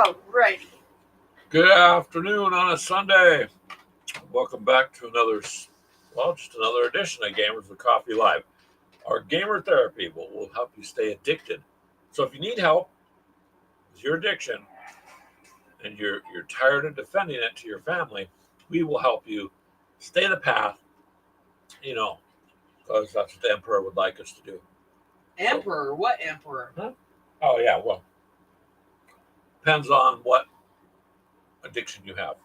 Alrighty. Good afternoon on a Sunday. Welcome back to just another edition of Gamers with Coffee Live. Our gamer therapy will help you stay addicted. So if you need help with your addiction and you're tired of defending it to your family, we will help you stay the path, because that's what the Emperor would like us to do. Emperor? What emperor? Huh? Oh, yeah, well, depends on what addiction you have.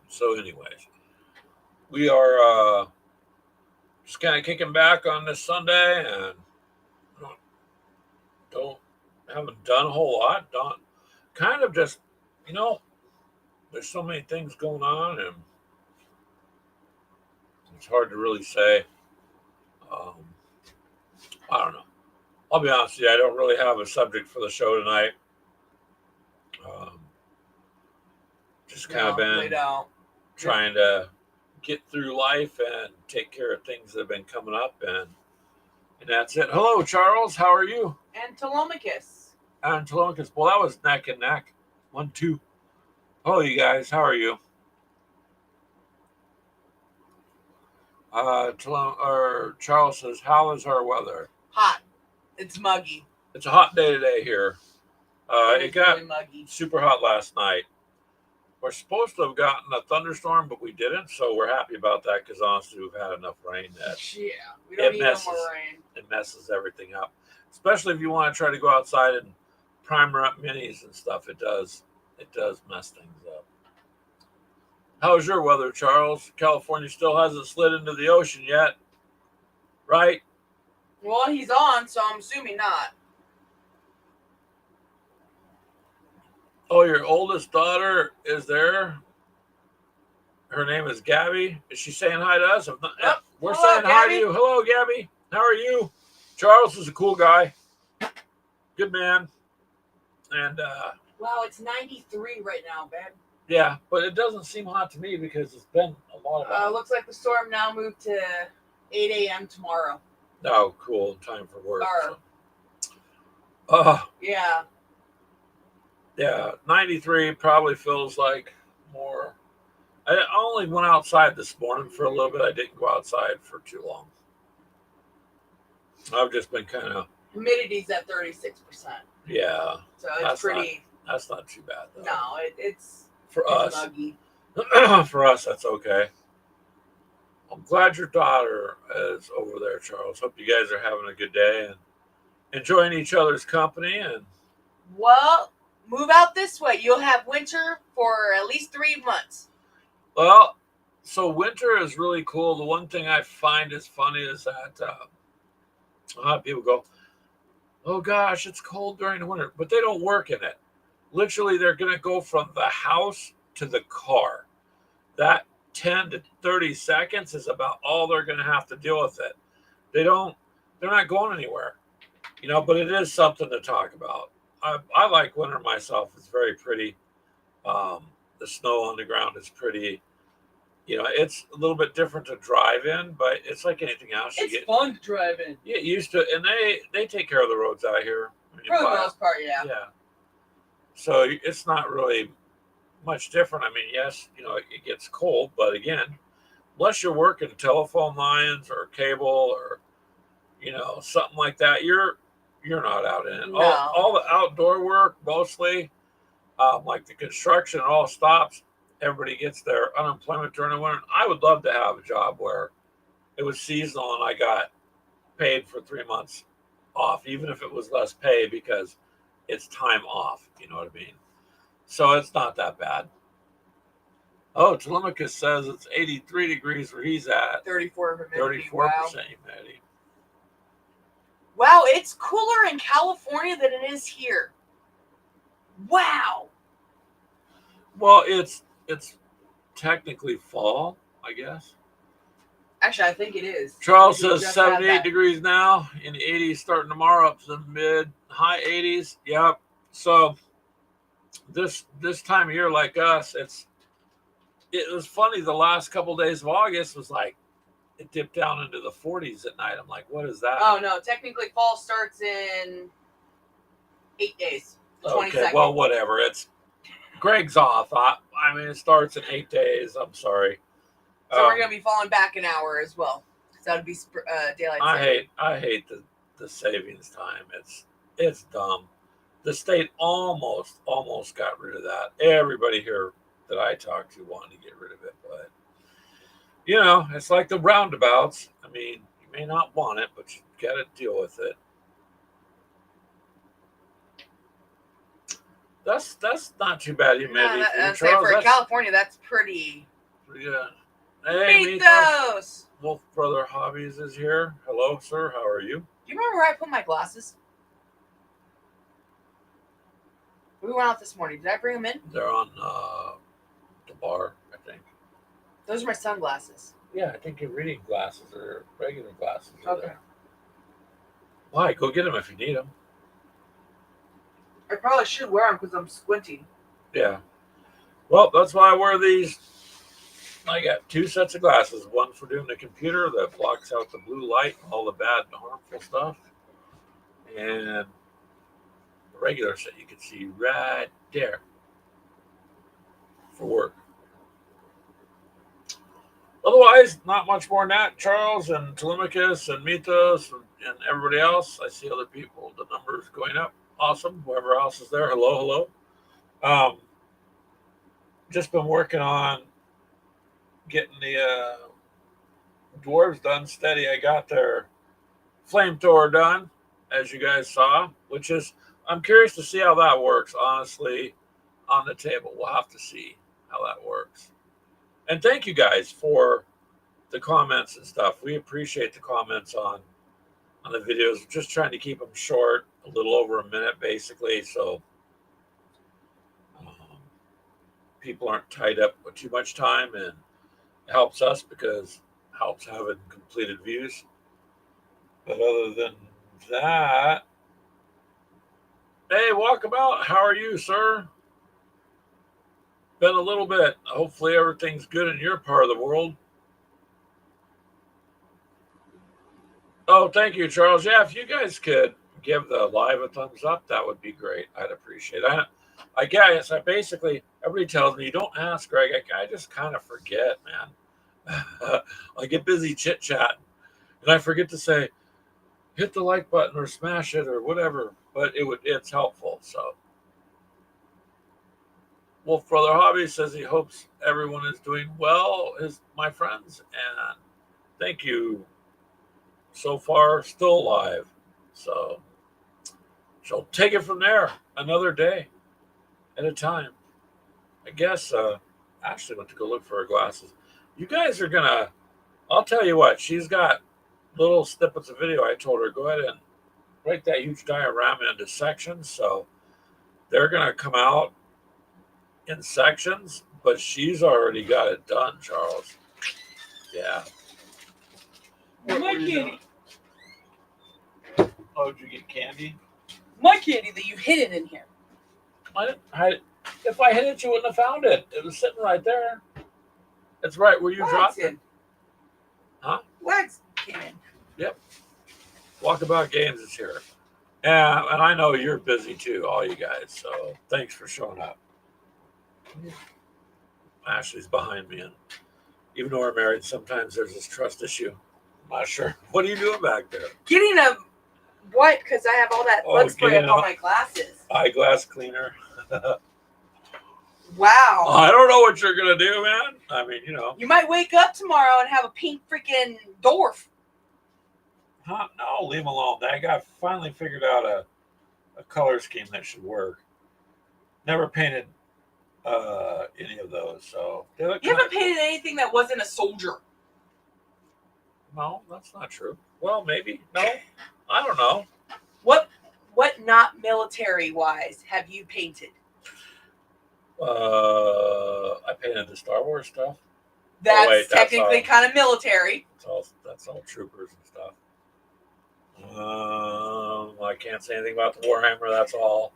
So, anyways, we are just kind of kicking back on this Sunday and don't haven't done a whole lot. Don't kind of just you know there's so many things going on and it's hard to really say. Um, I don't know. I'll be honest with you. I don't really have a subject for the show tonight. Um, just kind of No, we been don't. trying to get through life and take care of things that have been coming up and that's it. Hello, Charles. How are you? And Telemachus. And Telemachus. Well, that was neck and neck. 1-2. Hello, you guys. How are you? Charles says, "How is our weather?" Hot. It's muggy. It's a hot day today here. It It's got really muggy. super hot last night. We're supposed to have gotten a thunderstorm, but we didn't, so we're happy about that because honestly, we've had enough rain that Yeah, we don't need no messes. more rain. It messes everything up. Especially if you want to try to go outside and primer up minis and stuff. It does mess things up. How's your weather, Charles? California still hasn't slid into the ocean yet, right? Well, he's on, so I'm assuming not. Oh, your oldest daughter is there. Her name is Gabby. Is she saying hi to us? If not, Yep. we're Hello, saying hi to Gabby. you. Hello, Gabby. How are you? Charles is a cool guy. Good man. And Wow, it's 93 right now, babe. yeah, but it doesn't seem hot to me because it's been a lot of Looks like the storm now moved to 8 a.m. tomorrow. Oh, cool. Time for work. Or, yeah. Yeah, 93 probably feels like more. I only went outside this morning for a little bit. I didn't go outside for too long. I've just been kind of. Humidity's at 36%. Yeah. So it's pretty. That's not too bad, though. No, it's us. muggy. For us, that's okay. I'm glad your daughter is over there, Charles. Hope you guys are having a good day and enjoying each other's company. And well, move out this way. You'll have winter for at least 3 months. well, so winter is really cool. The one thing I find is funny is that a lot of people go, "Oh gosh, it's cold during the winter," but they don't work in it. Literally, they're going to go from the house to the car. That 10 to 30 seconds is about all they're going to have to deal with it. They're not going anywhere, but it is something to talk about. I like winter myself. It's very pretty. The snow on the ground is pretty. It's a little bit different to drive in, but it's like anything else. It's fun to drive in. You get used to it, and they take care of the roads out here. For the most part, yeah. Yeah. So it's not really much different. I mean, yes, it gets cold, but again, unless you're working telephone lines or cable or something like that, you're not out in it. No. All the outdoor work, mostly, like the construction, all stops. Everybody gets their unemployment during the winter. I would love to have a job where it was seasonal and I got paid for 3 months off, even if it was less pay because it's time off. You know what I mean? So it's not that bad. Oh, Telemachus says it's 83 degrees where he's at. 34 humidity. 34% humidity. Wow, it's cooler in California than it is here. Wow. Well, it's technically fall, I guess. Actually, I think it is. Charles says 78 degrees now, in the 80s starting tomorrow, up to the high 80s. Yep. So this time of year, like us, it was funny. The last couple of days of August was like it dipped down into the 40s at night. I'm like, what is that? Oh no! Technically, fall starts in 8 days. Okay, 22nd. well, whatever. It's Greg's off. I mean, it starts in 8 days. I'm sorry. So we're gonna be falling back an hour as well. So that would be daylight saving. I hate the savings time. It's dumb. The state almost got rid of that. Everybody here that I talked to wanted to get rid of it, but it's like the roundabouts. I mean, you may not want it, but you got to deal with it. That's not too bad. You made I'd say for California, that's pretty. Yeah. Hey, Mythos! Wolf Brother Hobbies is here. Hello, sir. How are you? Do you remember where I put my glasses? We went out this morning. Did I bring them in? They're on the bar, I think. Those are my sunglasses. Yeah, I think your reading glasses or regular glasses are Okay. there. Why? Go get them if you need them. I probably should wear them because I'm squinting. Yeah. Well, that's why I wear these. I got 2 sets of glasses. One for doing the computer that blocks out the blue light and all the bad and harmful stuff. And the regular set you can see right there for work. Otherwise, not much more than that. Charles and Telemachus and Mythos and everybody else. I see other people. The numbers going up. Awesome. Whoever else is there. Hello. Just been working on getting the dwarves done steady. I got their flamethrower done, as you guys saw, which is, I'm curious to see how that works, honestly, on the table. We'll have to see how that works. And thank you guys for the comments and stuff. We appreciate the comments on the videos. We're just trying to keep them short, a little over a minute, basically, so people aren't tied up with too much time, and it helps us because it helps having completed views. But other than that, hey, Walkabout, how are you, sir? Been a little bit. Hopefully everything's good in your part of the world. Oh, thank you, Charles. Yeah, if you guys could give the live a thumbs up, that would be great. I'd appreciate it. I guess everybody tells me, you don't ask, Greg. I just kind of forget, man. I get busy chit-chatting, and I forget to say, hit the like button or smash it or whatever, but it's helpful. So Wolf Brother Hobby says he hopes everyone is doing well, my friends, and thank you. So far, still alive. So she'll take it from there, another day at a time. I guess Ashley went to go look for her glasses. You guys are gonna, I'll tell you what, she's got little snippets of video. I told her, go ahead and break that huge diorama into sections. So they're gonna come out in sections, but she's already got it done, Charles. Yeah. My candy. Oh, did you get candy? My candy that you hidden in here. If I hid it, you wouldn't have found it. It was sitting right there. It's right where you dropped it. Huh? Legs came in. Yep. Walkabout Games is here. And I know you're busy too, all you guys. So thanks for showing up. Ashley's behind me. And even though we're married, sometimes there's this trust issue. I'm not sure. What are you doing back there? Getting a what? Because I have all that bug spray up on my glasses. Eyeglass cleaner. Wow. I don't know what you're going to do, man. I mean, You might wake up tomorrow and have a pink freaking dwarf. Huh? No, leave him alone. That guy finally figured out a color scheme that should work. Never painted any of those, so they look. You haven't painted anything that wasn't a soldier. No, that's not true. Well, maybe. No, I don't know. What not military wise have you painted? I painted the Star Wars stuff. That's technically kind of military. That's all troopers and stuff. I can't say anything about the Warhammer. That's all.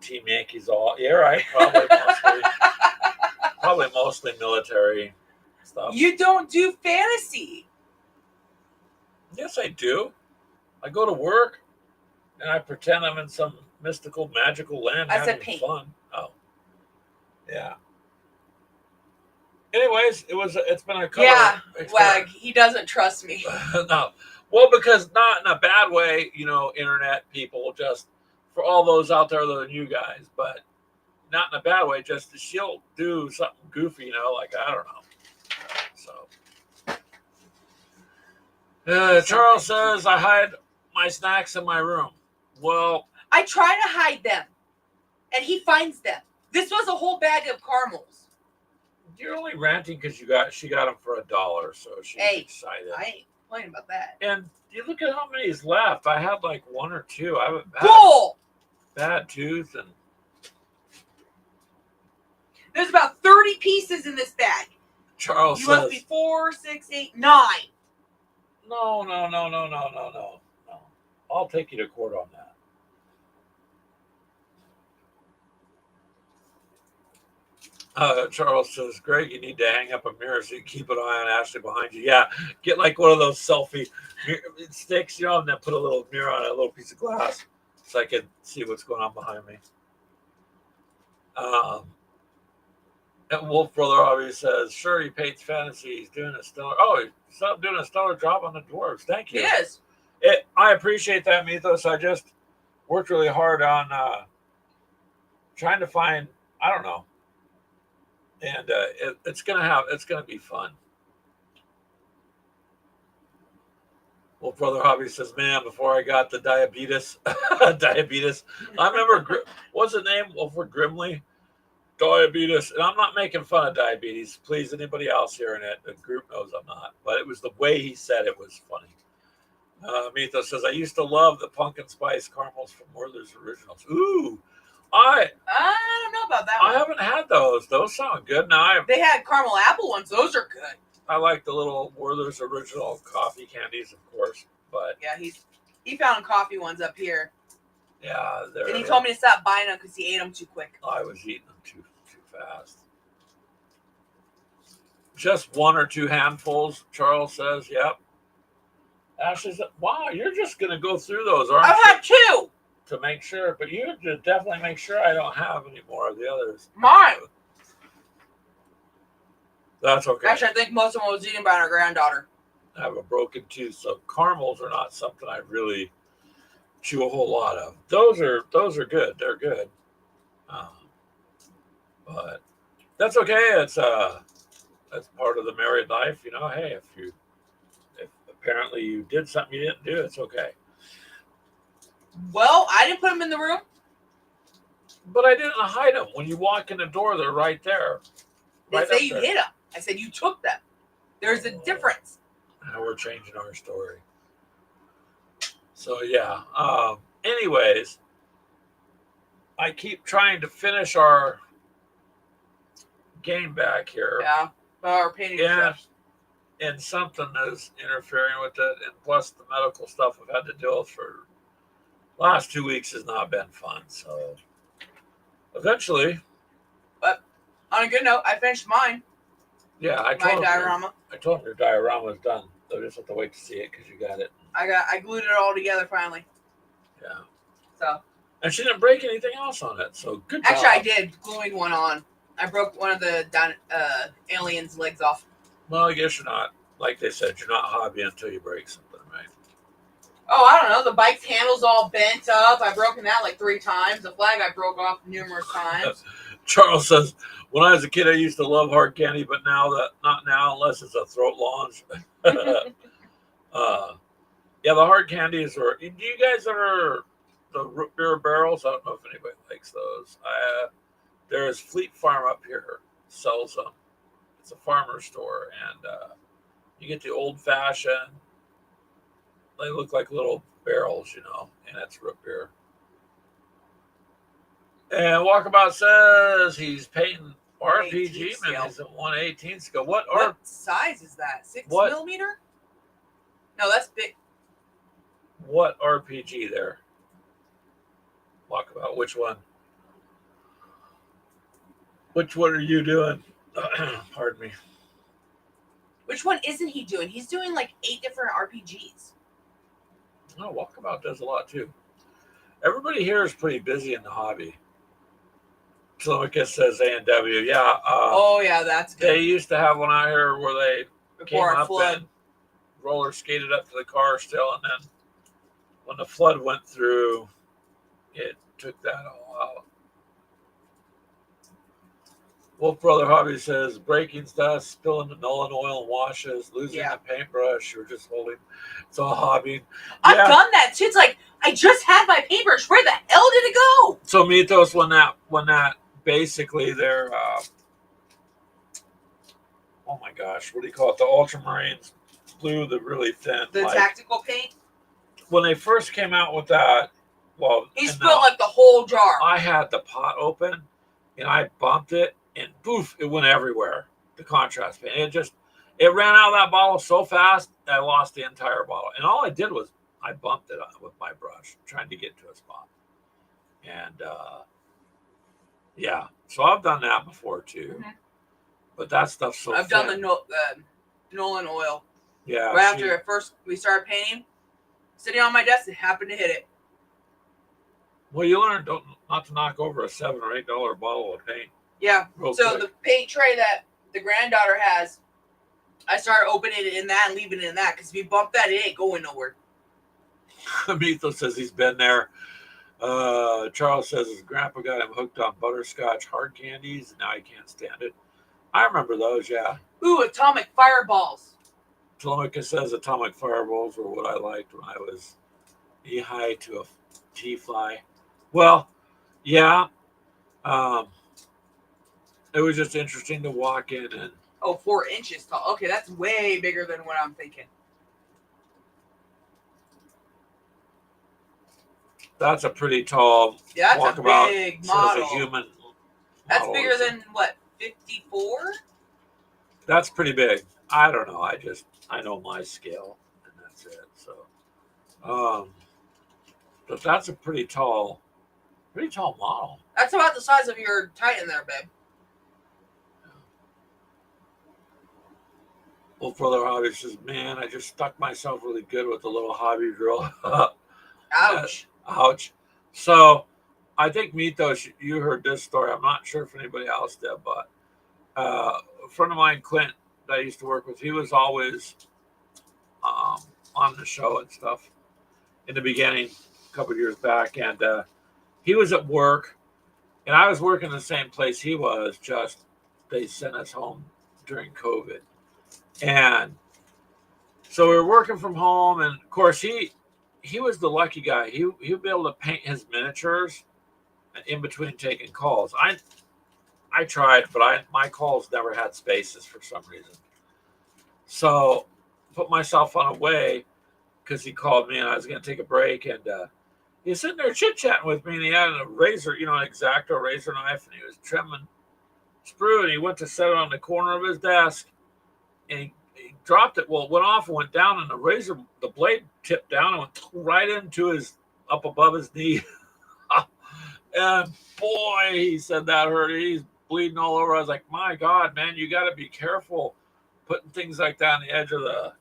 Team Yankees all. Yeah, right. Probably mostly military stuff. You don't do fantasy. Yes, I do. I go to work and I pretend I'm in some mystical, magical land I said having pink. fun. Oh, yeah. Anyways, it's been a color Yeah, experiment. Wag. He doesn't trust me. No, well, because not in a bad way, internet people, just for all those out there other than you guys, but not in a bad way. Just she'll do something goofy, like I don't know. So, Charles says I hide my snacks in my room. Well, I try to hide them, and he finds them. This was a whole bag of caramels. you're only ranting because she got them for $1, so she's excited. I ain't complaining about that. And you look at how many is left. I had like one or two. I have a bad tooth, and there's about 30 pieces in this bag. Charles you says, must be 4, 6, 8, 9. No. I'll take you to court on that. Charles says, Greg, you need to hang up a mirror so you keep an eye on Ashley behind you. Yeah, get like one of those selfie sticks, and then put a little mirror on a little piece of glass so I can see what's going on behind me. And Wolf Brother Hobby says, sure, he paints fantasy. He's doing a stellar. Oh, he's doing a stellar job on the dwarves. Thank you. He is. I appreciate that, Mythos. I just worked really hard on trying to find. I don't know, and it's gonna be fun. Well, Brother Hobby says, man, before I got the diabetes, I remember, what's the name? Wilford Grimley? Diabetes. And I'm not making fun of diabetes. Please, anybody else hearing it, the group knows I'm not. But it was the way he said it was funny. Mythos says, I used to love the pumpkin spice caramels from Werther's Originals. Ooh, I don't know about that one. I haven't had those. Those sound good. Now they had caramel apple ones. Those are good. I like the little Werther's Original coffee candies, of course. But yeah, he found coffee ones up here. Yeah, and he told me to stop buying them because he ate them too quick. I was eating them too fast. Just 1 or 2 handfuls, Charles says. Yep. Ashley said, wow, you're just going to go through those, aren't you? I've had 2. To make sure. But you have to definitely make sure I don't have any more of the others. Mine. That's okay. Actually, I think most of them was eaten by our granddaughter. I have a broken tooth, so caramels are not something I really chew a whole lot of. Those are good. They're good. But that's okay. That's part of the married life. Hey, if apparently you did something you didn't do, it's okay. Well, I didn't put them in the room. But I didn't hide them. When you walk in the door, they're right there. They say you hid them. I said you took them. There's a difference. Now we're changing our story. So, yeah. Anyways, I keep trying to finish our game back here. Yeah. Our painting stuff. And something is interfering with it. And plus the medical stuff I've had to deal with for the last 2 weeks has not been fun. So, eventually. But on a good note, I finished mine. Yeah, I told him your diorama is done. So I just have to wait to see it because you got it. I glued it all together finally. Yeah. So. And she didn't break anything else on it. So good job. Actually, I did gluing one on. I broke one of the alien's legs off. Well, I guess you're not, like they said, you're not hobby until you break something, right? Oh, I don't know. The bike's handle's all bent up. I've broken that like 3 times. The flag I broke off numerous times. Charles says, when I was a kid, I used to love hard candy, but not now, unless it's a throat lounge. Yeah, the hard candies are. Do you guys ever the root beer barrels? I don't know if anybody likes those. There's Fleet Farm up here sells them. It's a farmer store, and you get the old fashioned. They look like little barrels, and it's root beer. And Walkabout says he's painting RPG minis at 1/18 scale. What size is that? 6 millimeter? No, that's big. What RPG there? Walkabout. Which one? Which one are you doing? Pardon me. Which one isn't he doing? He's doing like 8 different RPGs. Oh, Walkabout does a lot too. Everybody here is pretty busy in the hobby. Telemachus says A&W. Yeah. Oh yeah, that's They good. used to have one out here where they came Before our up flood. and roller skated up to the car still, and then when the flood went through, it took that all out. Wolf Brother Hobby says breaking stuff, spilling the Nolan oil and washes, losing Yeah. the paintbrush, or just holding. It's all hobby. I've Yeah. done that too. It's like I just had my paintbrush. Where the hell did it go? So Mythos, when that basically they're oh my gosh, what do you call it? The Ultramarines blue, the really thin. The like, tactical paint. when they first came out with that, well, He and spilled like the whole jar. I had the pot open and I bumped it and poof, it went everywhere. The contrast paint. It ran out of that bottle so fast I lost the entire bottle. And all I did was I bumped it with my brush, trying to get to a spot. And yeah, so I've done that before too. Mhm. But that stuff's so I've thin. done the Nolan oil. Yeah. Right after at first we started painting, sitting on my desk, it happened to hit it. Well, you learn not to knock over a $7 or $8 bottle of paint. Yeah. Real So quick. the paint tray that the granddaughter has, I started opening it in that and leaving it in that because if you bump that, it ain't going nowhere. Mythos says he's been there. Charles says his grandpa got him hooked on butterscotch hard candies, and now he can't stand it. I remember those, yeah. Ooh, atomic fireballs. Telemachus says atomic fireballs were what I liked when I was knee-high to a T-fly. Well, yeah. It was just interesting to walk in and... Oh, 4 inches tall. Okay, that's way bigger than what I'm thinking. That's a pretty tall Yeah, that's a walkabout. big So model. it's a human That's model, bigger isn't it? than, what, 54? That's pretty big. I don't know. I know my scale, and that's it. So, but that's a pretty tall model. That's about the size of your Titan there, babe. Well, Brother Hobby says, man, I just stuck myself really good with the little hobby drill. Ouch. Ouch. So, I think Mythos, you heard this story. I'm not sure if anybody else did, but a friend of mine, Clint, that I used to work with, he was always on the show and stuff in the beginning, a couple of years back, and he was at work, and I was working in the same place he was. Just they sent us home during COVID, and so we were working from home. And of course, he was the lucky guy. He would be able to paint his miniatures in between taking calls. I tried, but my calls never had spaces for some reason. So put myself on a way because he called me and I was going to take a break, and he was sitting there chit-chatting with me, and he had a razor, an X-Acto razor knife, and he was trimming sprue, and he went to set it on the corner of his desk, and he dropped it. Well, it went off and went down, and the blade tipped down and went right into up above his knee. And boy, he said that hurt. He's bleeding all over. I was like, my God, man, you got to be careful putting things like that on the edge of the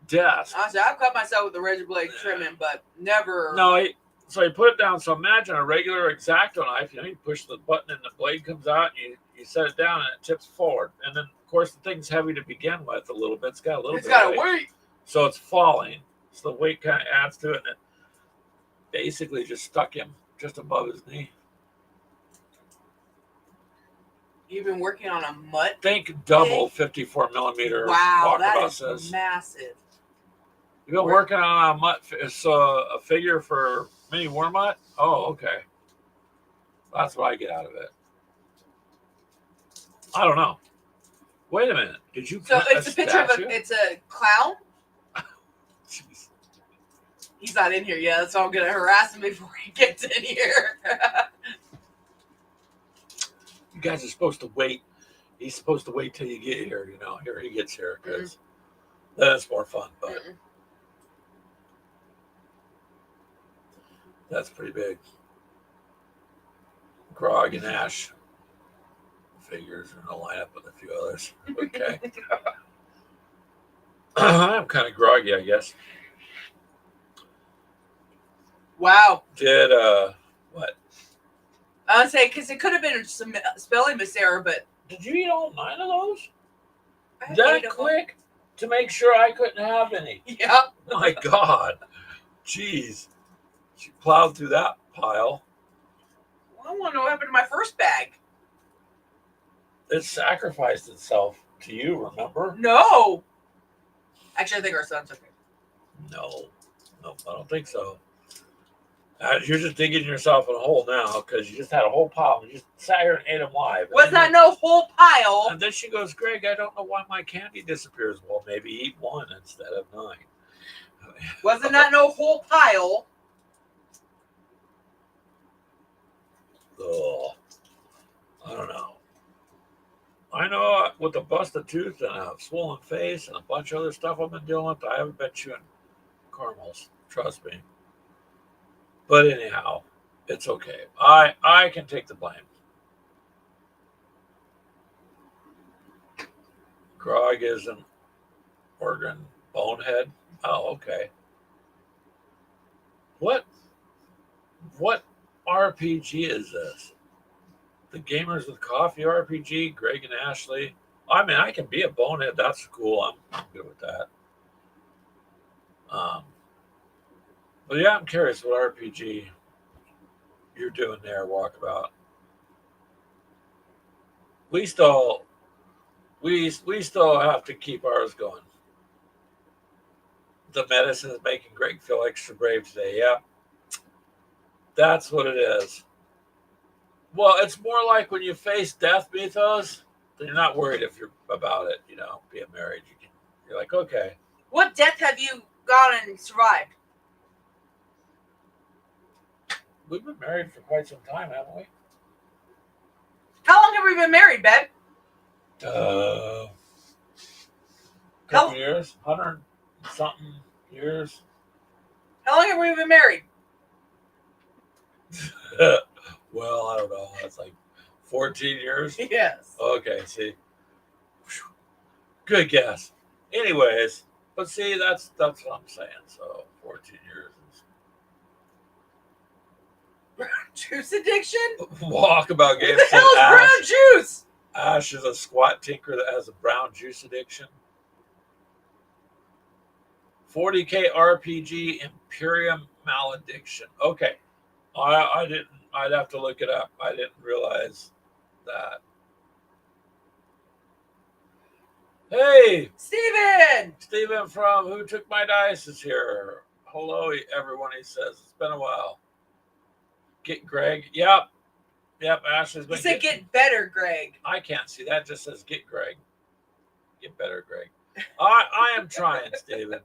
desk. Honestly, I've cut myself with the razor blade trimming, but never. No, so he put it down. So imagine a regular X-Acto knife. You push the button and the blade comes out, and you set it down and it tips forward. And then, of course, the thing's heavy to begin with a little bit. It's got a little It's bit got of to weight. weight. So it's falling. So the weight kind of adds to it, and it basically just stuck him just above his knee. You've been working on a mutt? Think double 54 millimeter. Wow, walkabout that is says. massive. You've been working on a mutt. It's a figure for mini war mutt? Oh, okay. That's what I get out of it. I don't know. Wait a minute. Did you? So put it's a picture of it's a clown. Jeez. He's not in here yet, so I'm gonna harass him before he gets in here. You guys are supposed to wait. He's supposed to wait till you get here. Here he gets here because then it's more fun. But that's pretty big. Grog and Ash figures are in a lineup with a few others. Okay. I'm kind of groggy, I guess. Wow. did what? I would say because it could have been some spelling miserror, but Did you eat all 9 of those? I ate That them. quick? To make sure I couldn't have any. Yeah. My God. Jeez. She plowed through that pile. Well, I want to know what happened to my first bag. It sacrificed itself to you, remember? No. Actually, I think our son's okay. No, I don't think so. You're just digging yourself in a hole now because you just had a whole pile and you just sat here and ate them live. Was that no whole pile? And then she goes, Greg, I don't know why my candy disappears. Well, maybe eat 1 instead of 9. Wasn't that no whole pile? Ugh. I don't know. I know with a busted tooth and a swollen face and a bunch of other stuff I've been dealing with, I haven't been chewing caramels. Trust me. But anyhow, it's okay. I can take the blame. Grog is an organ bonehead. Oh, okay. What RPG is this? The Gamers with Coffee RPG, Greg and Ashley. I mean, I can be a bonehead. That's cool. I'm good with that. But yeah, I'm curious what RPG you're doing there, Walkabout. We still have to keep ours going. The medicine is making Greg feel extra brave today. Yeah, that's what it is. Well, it's more like when you face death, Mythos, then you're not worried if you're about it, being married. You're like, okay. What death have you gone and survived? We've been married for quite some time, haven't we? How long have we been married, babe? Couple years, 100-something years. How long have we been married? Well, I don't know. That's like 14 years. Yes. Okay, see. Whew. Good guess. Anyways, but see, that's what I'm saying. So 14 years. Juice addiction? Walkabout game. What the hell is brown juice? Ash is a squat tinker that has a brown juice addiction. 40K RPG Imperium Malediction. Okay. I didn't. I'd have to look it up. I didn't realize that. Hey, Steven from Who Took My Dice is here. Hello, everyone. He says it's been a while. Get Greg. Yep. Ashley's been. You said get better, Greg. I can't see that. It just says get Greg. Get better, Greg. I am trying, Steven.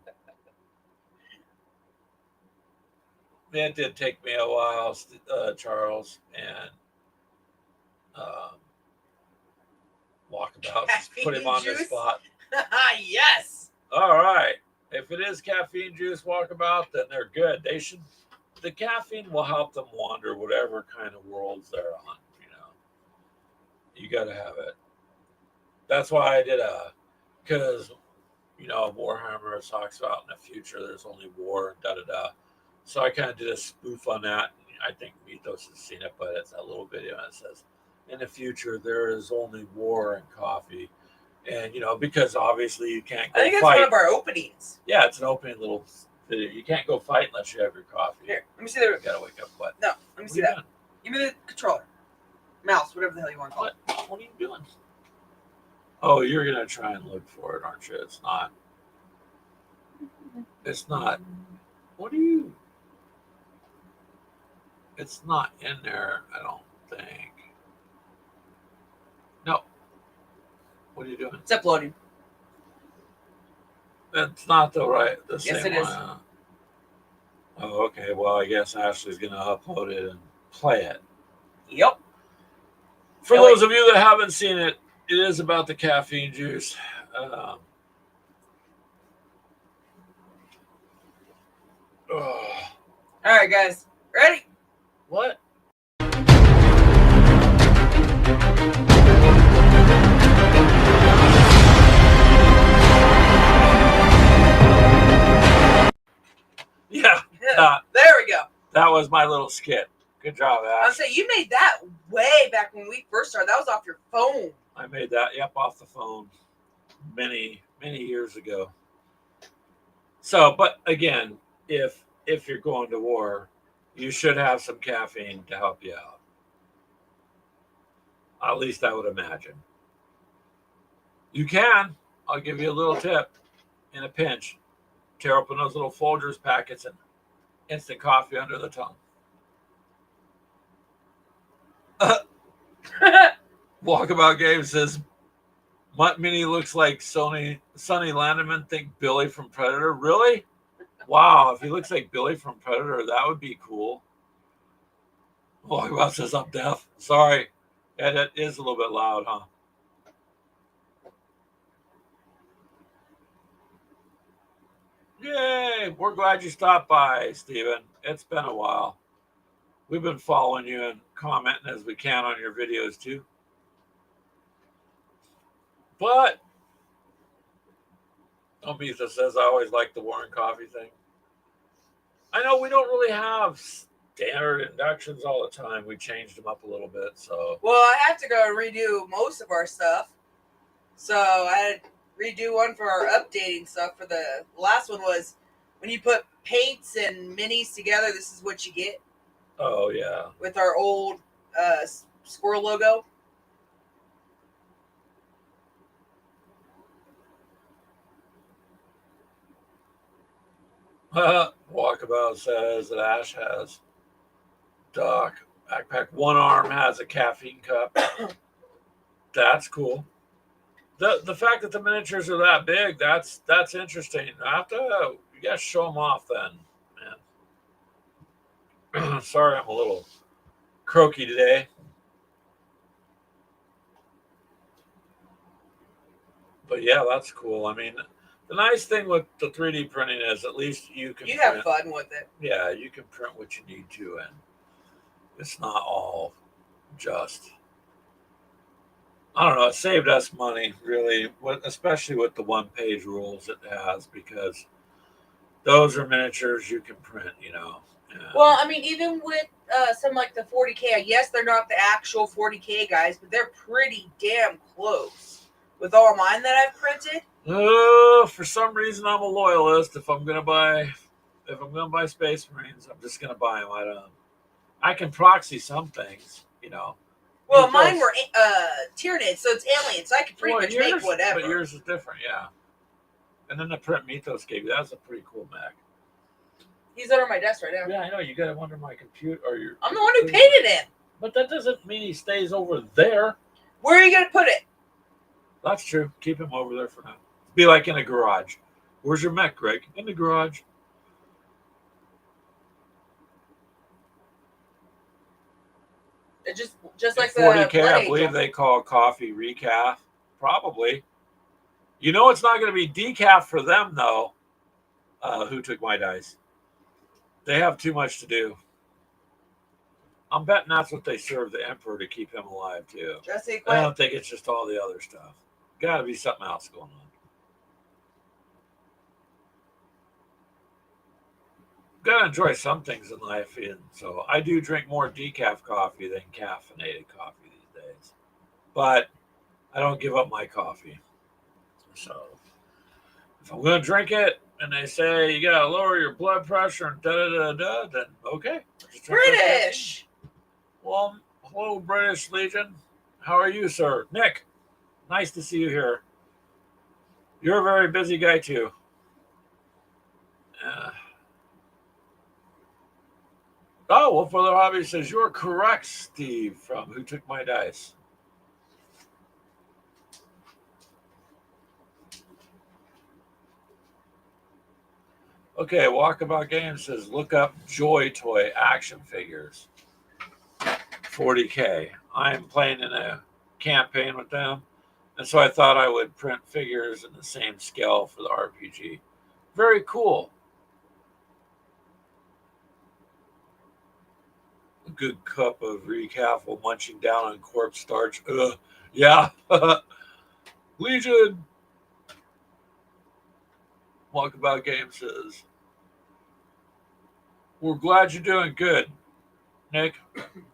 It did take me a while, Charles, and Walkabout. Put him on the spot. Yes. All right. If it is caffeine juice, Walkabout, then they're good. The caffeine will help them wander whatever kind of worlds they're on. You got to have it. That's why I did because Warhammer talks about in the future there's only war and da-da-da. So I kind of did a spoof on that. I think Mythos has seen it, but it's a little video and it says, in the future, there is only war and coffee. And, because obviously you can't go fight. I think that's one of our openings. Yeah, it's an opening little video. You can't go fight unless you have your coffee. Here, let me see the... You got to wake up. What? No, let me see that. Give me the controller. Mouse, whatever the hell you want to call it. What are you doing? Oh, you're going to try and look for it, aren't you? It's not. What are you... It's not in there, I don't think. No. What are you doing? It's uploading. That's not the Yes, same it is. one. Oh, okay. Well, I guess Ashley's going to upload it and play it. Yep. For those of you that haven't seen it, it is about the caffeine juice. All right, guys. Ready? What? Yeah. There we go. That was my little skit. Good job, I'll Ash. say you made that way back when we first started. That was off your phone. I made that, off the phone many, many years ago. So, but again, if you're going to war, you should have some caffeine to help you out. At least I would imagine. You can. I'll give you a little tip. In a pinch, tear open those little Folgers packets and instant coffee under the tongue. Walkabout Game says, Mutt Mini looks like Sonny Landman. Think Billy from Predator. Really? Wow, if he looks like Billy from Predator, that would be cool. Walkabout says, I'm deaf. Sorry. Yeah, that is a little bit loud, huh? Yay! We're glad you stopped by, Steven. It's been a while. We've been following you and commenting as we can on your videos too. But Omitha says, I always like the Warren Coffee thing. I know we don't really have standard inductions all the time. We changed them up a little bit. So well, I have to go and redo most of our stuff. So I had to redo one for our updating stuff. For the last one was when you put paints and minis together, this is what you get. Oh, yeah. With our old squirrel logo. Walkabout says that Ash has Doc backpack. One arm has a caffeine cup. That's cool. The fact that the miniatures are that big, that's interesting. I have to, you guys show them off then, man. Sorry, I'm a little croaky today. But yeah, that's cool. I mean, the nice thing with the 3D printing is at least you can have fun with it. Yeah, you can print what you need to, and it's not all just, I don't know, it saved us money, really, especially with the one-page rules it has, because those are miniatures you can print, you know. Well, I mean, even with some like the 40K, yes, they're not the actual 40K guys, but they're pretty damn close with all mine that I've printed. For some reason, I'm a loyalist. If I'm gonna buy Space Marines, I'm just gonna buy them. I can proxy some things, you know. Well, mine were Tyranids, so it's aliens. So I can pretty much make whatever. But yours is different, yeah. And then the print Mythos gave you, that's a pretty cool mech. He's under my desk right now. Yeah, I know. You got him under my computer. I'm the one who painted him. But that doesn't mean he stays over there. Where are you going to put it? That's true. Keep him over there for now. Be like in a garage. Where's your mech, Greg? In the garage. It just like 40K, I believe they call coffee recaf. Probably. You know it's not going to be decaf for them, though. Who took my dice? They have too much to do. I'm betting that's what they serve the Emperor to keep him alive, too. I don't think it's just all the other stuff. Got to be something else going on. Got to enjoy some things in life, and so I do drink more decaf coffee than caffeinated coffee these days. But I don't give up my coffee. So if I'm going to drink it, and they say you gotta lower your blood pressure and da, then okay. British. Well, hello, British Legion. How are you, sir? Nick, nice to see you here. You're a very busy guy too. Well, Further Hobby says you're correct, Steve, from Who Took My Dice. Okay, Walkabout Games says look up Joy Toy action figures. 40K. I'm playing in a campaign with them, and so I thought I would print figures in the same scale for the RPG. Very cool. A good cup of recaf while munching down on corpse starch. Yeah. Legion. Walkabout Game says, We're glad you're doing good, Nick.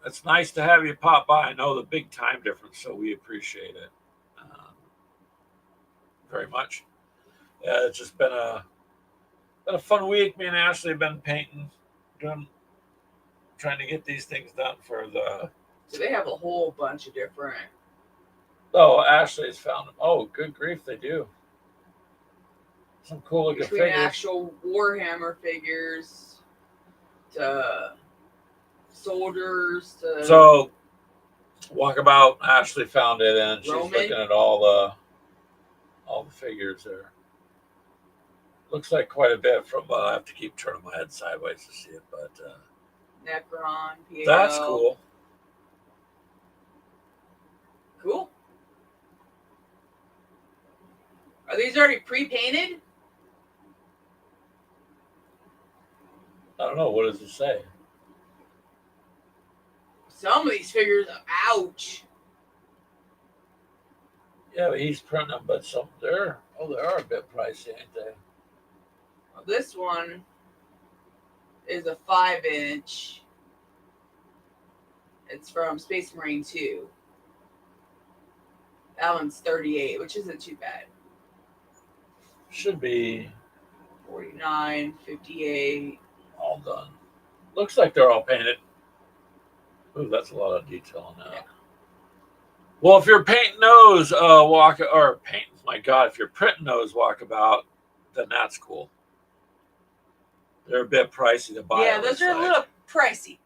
It's nice to have you pop by. I know the big time difference, so we appreciate it very much. Yeah, it's just been a fun week. Me and Ashley have been painting, trying to get these things done for the. So they have a whole bunch of different. Oh, Ashley's found them. Oh, good grief, they do. Some cool looking Between figures. actual Warhammer figures to soldiers to. So, Walkabout Ashley found it, and she's Roman? looking at all the figures there. Looks like quite a bit from. I have to keep turning my head sideways to see it, but Necron, PAL. that's cool. Cool. Are these already pre-painted? I don't know. What does it say? Some of these figures, ouch. Yeah, but he's printing them, but some they are a bit pricey, ain't they? Well, this one is a 5-inch. It's from Space Marine 2. That one's 38, which isn't too bad. Should be 49, 58. all done. Looks like they're all painted. Ooh, that's a lot of detail on that. Yeah. Well, if you're painting those if you're printing those Walkabout, then that's cool. They're a bit pricey to buy. Yeah, those are a little pricey.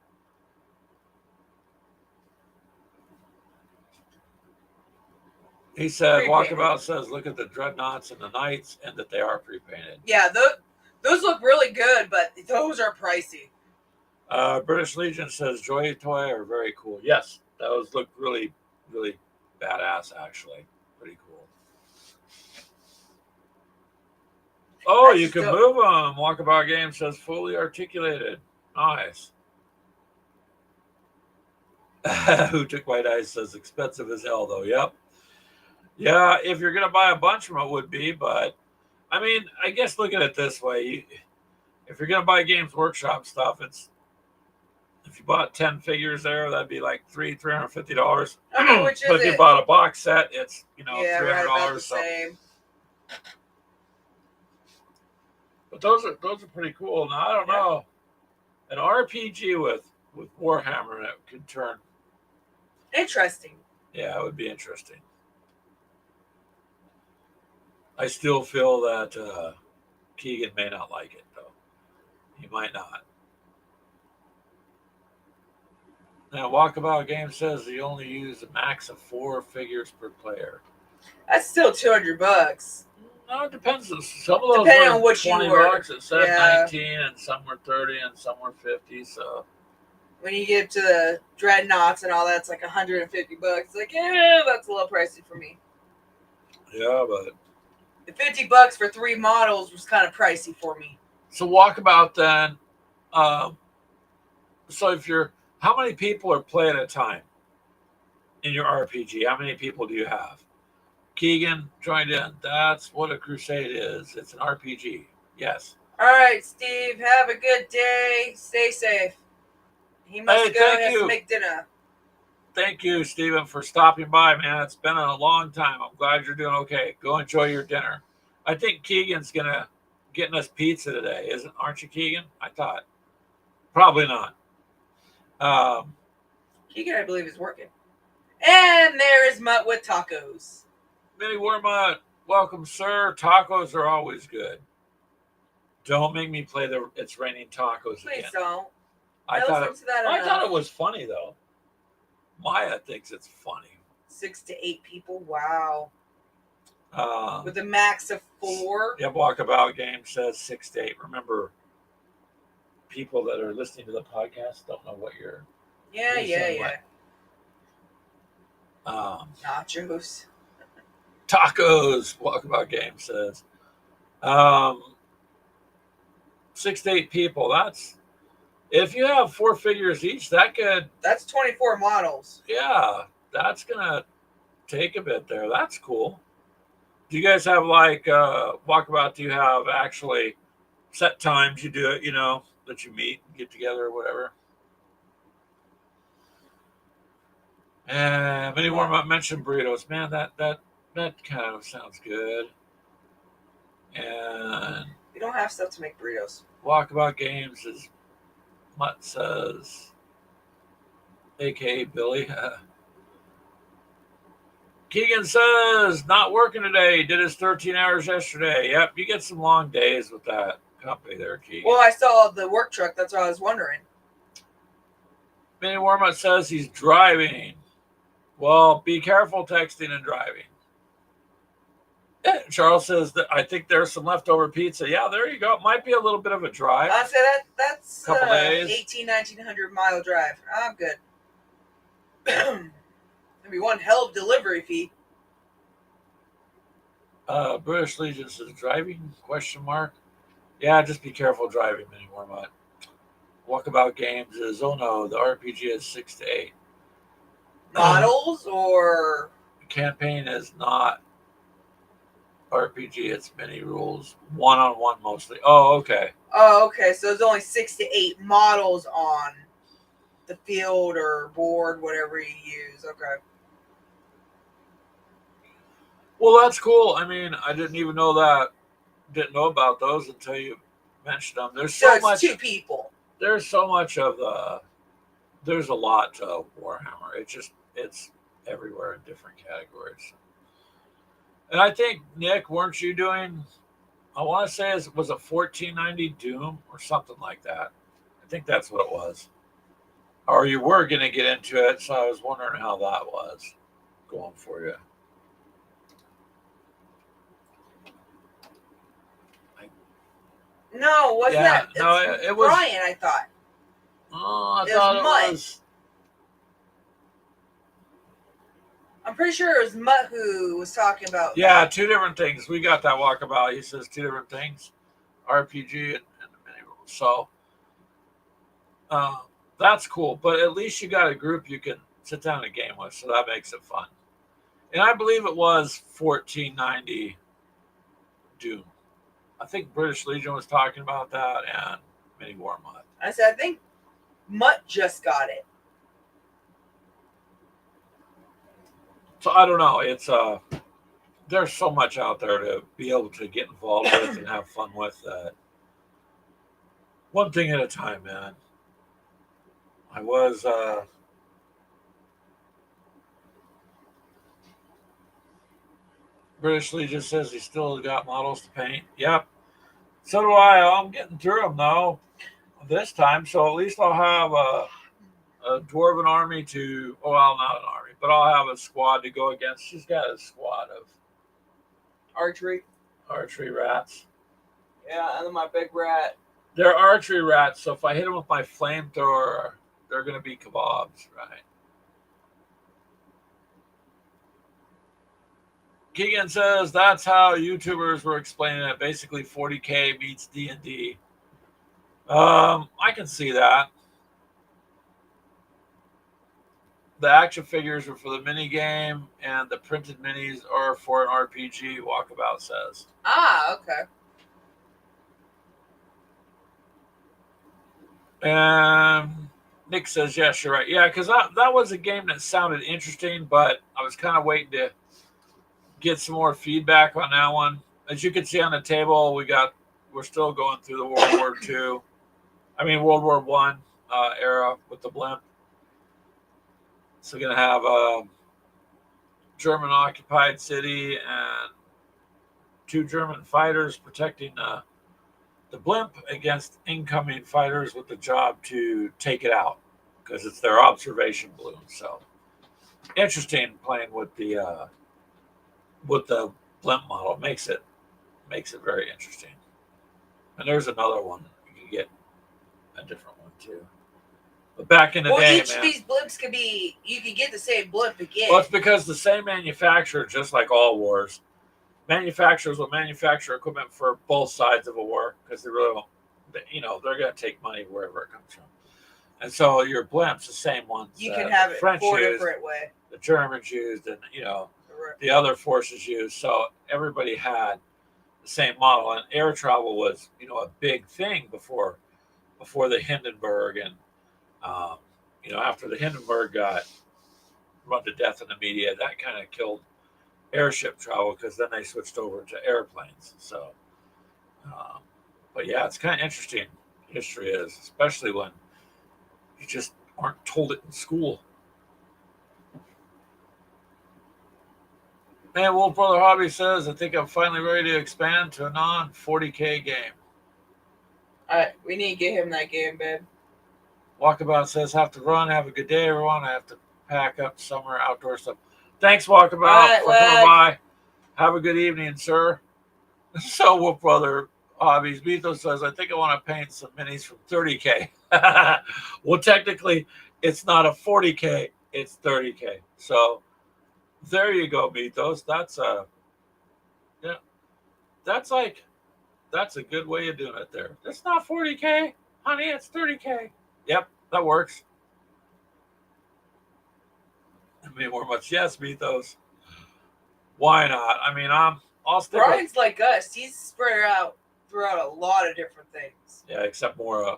He said, Pre-painted. Walkabout says, look at the dreadnoughts and the knights, and that they are pre-painted. Yeah, those look really good, but those are pricey. British Legion says, Joy Toy are very cool. Yes, those look really, really badass, actually. Pretty cool. Oh, you can move them. Walkabout Game says, fully articulated. Nice. Who Took White Ice says, expensive as hell, though. Yep. Yeah, if you're going to buy a bunch from it, would be. But, I mean, I guess look at it this way. If you're going to buy Games Workshop stuff, if you bought 10 figures there, that'd be like $350. Okay, which is but if you bought a box set, it's yeah, $300. right about the so. same. But those are pretty cool. Now I don't know, an RPG with Warhammer in it could turn Interesting. Yeah, it would be interesting. I still feel that Keegan may not like it, though. He might not. Now, Walkabout Game says you only use a max of 4 figures per player. That's still $200. No, it depends. Some of those Depending were on what you were. $20. It said Yeah. 19, and some were 30, and some were 50. So When you get to the dreadnoughts and all that, it's like $150. It's like, yeah, that's a little pricey for me. yeah, but The $50 for 3 models was kind of pricey for me. so Walkabout then. So how many people are playing at a time in your RPG? How many people do you have? Keegan joined in. That's what a crusade is. It's an RPG. Yes. All right, Steve, have a good day. Stay safe. He must Hey, go thank have you. to make dinner. Thank you, Stephen, for stopping by, man. It's been a long time. I'm glad you're doing okay. Go enjoy your dinner. I think Keegan's getting us pizza today, aren't you, Keegan? I thought. Probably not. Keegan, I believe, is working. And there is Mutt with tacos. Mini Warmutt, welcome, sir. Tacos are always good. Don't make me play the It's Raining Tacos Please again. don't. I thought that it was funny, though. Maya thinks it's funny. 6 to 8 people. Wow. Um, With a max of 4. Yeah, Walkabout Game says 6 to 8. Remember, people that are listening to the podcast don't know what you're. Yeah. Nachos. Tacos, Walkabout Game says. 6 to 8 people. That's if you have 4 figures each, That's 24 models. yeah, that's gonna take a bit there. That's cool. Do you guys have Walkabout? Do you have actually set times you do it? that you meet and get together or whatever. And many more mentioned burritos. Man, that kind of sounds good. And We don't have stuff to make burritos. Walkabout Games, as Mutt says, aka Billy. Keegan says, not working today. Did his 13 hours yesterday. Yep, you get some long days with that company there, Keegan. Well, I saw the work truck. That's what I was wondering. Minnie Warmutt says he's driving. Well, be careful texting and driving. Charles says that I think there's some leftover pizza. Yeah, there you go. It might be a little bit of a drive. I said that's Couple days. 1,900 mile drive. I'm good. Maybe one hell of delivery fee. British Legion says driving? ? Yeah, just be careful driving, Minnie Warmutt. Walkabout Games is, oh no, the RPG is 6 to 8. Models or The campaign is not RPG, it's mini rules. One-on-one mostly. Oh, okay. Oh, okay. So there's only 6 to 8 models on the field or board, whatever you use. Okay. Well, that's cool. I mean, I didn't even know that. Didn't know about those until you mentioned them. There's So so it's much. 2 people. There's so much of the. There's a lot to Warhammer. It's everywhere in different categories. And I think, Nick, weren't you doing? I want to say was it 1490 Doom or something like that. I think that's what it was. Or you were going to get into it, so I was wondering how that was going for you. No, wasn't Yeah, that? no, It's it was- Brian, I thought. Oh, I It thought was it Mutt. was. I'm pretty sure it was Mutt who was talking about. Yeah, that. 2 different things. We got that walkabout. He says 2 different things, RPG and the mini rules. So that's cool. But at least you got a group you can sit down and game with, so that makes it fun. And I believe it was 1490 Doom. I think British Legion was talking about that and Mini Warmutt. I said, I think Mutt just got it. So I don't know. It's there's so much out there to be able to get involved with and have fun with that. One thing at a time, man. I was British Legion says he still got models to paint. Yep. So do I. I'm getting through them though this time. So at least I'll have a dwarven army to, well, not an army, but I'll have a squad to go against. She's got a squad of Archery. rats. Yeah, and then my big rat. They're archery rats, so if I hit them with my flamethrower, they're going to be kebabs, right? Keegan says that's how YouTubers were explaining it. Basically, 40K meets D&D. I can see that. The action figures are for the mini game, and the printed minis are for an RPG. Walkabout says. Ah, okay. And Nick says, yes, you're right. Yeah, because that was a game that sounded interesting, but I was kind of waiting to get some more feedback on that one. As you can see on the table, we're still going through the World War One era with the blimp. So we're going to have a German occupied city and 2 German fighters protecting the blimp against incoming fighters with the job to take it out because it's their observation balloon. So interesting playing with the blimp model. Makes it very interesting. And there's another one you can get, a different one too. But back in the day, each of these blimps could be, you could get the same blimp again. Well, it's because the same manufacturer, just like all wars, manufacturers will manufacture equipment for both sides of a war because they really don't, they're going to take money wherever it comes from. And so your blimps, the same ones. You can have the it French 4 used, different ways. the Germans used, and the other forces used. So everybody had the same model, and air travel was a big thing before before the Hindenburg, and after the Hindenburg got run to death in the media, that kind of killed airship travel because then they switched over to airplanes. So, um, but yeah, it's kind of interesting. History is, especially when you just aren't told it in school. Man, Wolf Brother Hobby says, I think I'm finally ready to expand to a non 40K game. We need to get him that game, babe. Walkabout says, have to run. Have a good day, everyone. I have to pack up summer outdoor stuff. Thanks, Walkabout, for coming by. Have a good evening, sir. So, Wolf Brother Hobbies, Beto says, I think I want to paint some minis from 30K. Well, technically, it's not a 40K, it's 30K. So, there you go, Betos. That's a good way of doing it there. It's not 40K, honey, it's 30K. Yep, that works. I mean, we're much yes, Betos. Why not? I mean, I'll stick. Brian's like us. He's spread out throughout a lot of different things. Yeah, except more.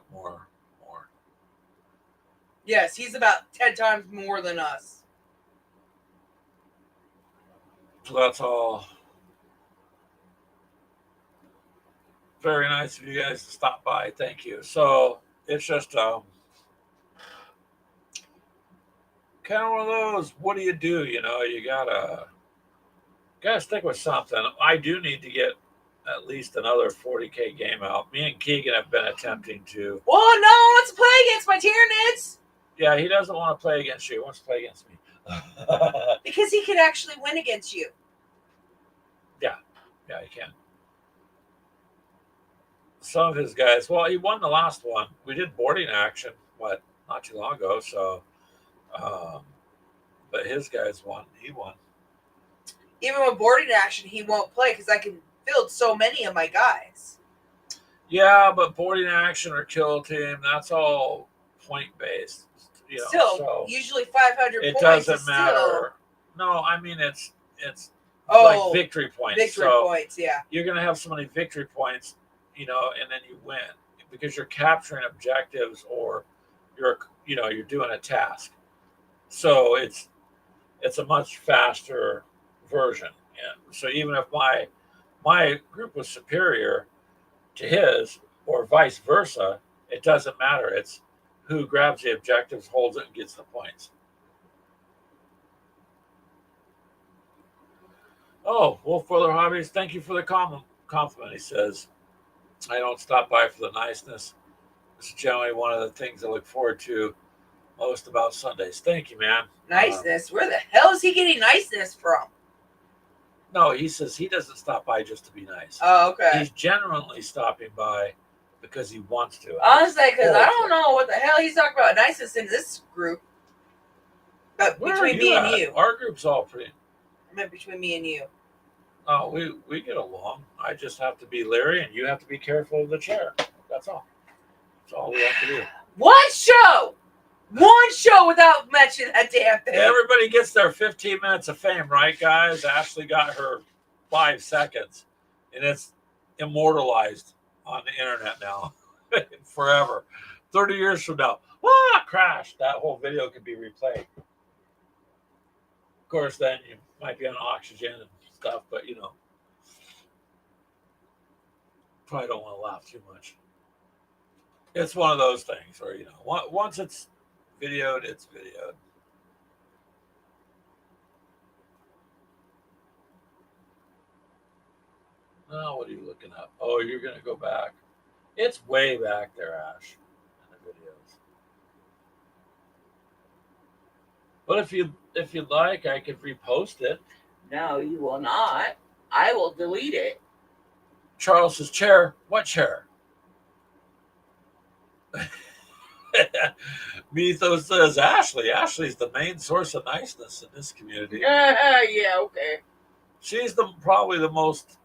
Yes, he's about 10 times more than us. So that's all. Very nice of you guys to stop by. Thank you. So it's just kind of one of those. What do? You gotta stick with something. I do need to get at least another 40K game out. Me and Keegan have been attempting to. Well, no, let's play against my Tyranids. Yeah, he doesn't want to play against you. He wants to play against me. Because he could actually win against you. Yeah, he can. Some of his guys, well, he won the last one. We did boarding action, not too long ago. So, but his guys won. He won. Even with boarding action, he won't play because I can field so many of my guys. Yeah, but boarding action or kill team, that's all point based. Still, so usually 500 it points. It doesn't is matter. Still... No, I mean it's like victory points. Victory points, yeah. You're gonna have so many victory points, and then you win because you're capturing objectives or you're doing a task. So it's a much faster version. Yeah. So even if my group was superior to his or vice versa, it doesn't matter. It's who grabs the objectives, holds it, and gets the points. Oh, Wolf Brother Hobbies, thank you for the compliment. He says, I don't stop by for the niceness. It's generally one of the things I look forward to most about Sundays. Thank you, man. Niceness? Where the hell is he getting niceness from? No, he says he doesn't stop by just to be nice. Oh, okay. He's genuinely stopping by because he wants to. Honestly, because I don't know what the hell he's talking about niceness in this group. But between me and you. Our group's all pretty. I meant between me and you. Oh, we get along. I just have to be leery and you have to be careful of the chair. That's all. That's all we have to do. One show without mentioning that damn thing. Everybody gets their 15 minutes of fame, right, guys? Ashley got her 5 seconds, and it's immortalized on the internet now forever. 30 years from now, crash. That whole video can be replayed. Of course, then you might be on oxygen and stuff, but probably don't want to laugh too much. It's one of those things where, once it's videoed, it's videoed. Now, what are you looking up? Oh, you're going to go back. It's way back there, Ash, in the videos. But if you'd like, I could repost it. No, you will not. I will delete it. Charles' chair. What chair? Mythos says Ashley. Ashley's the main source of niceness in this community. Yeah, okay. She's probably the most.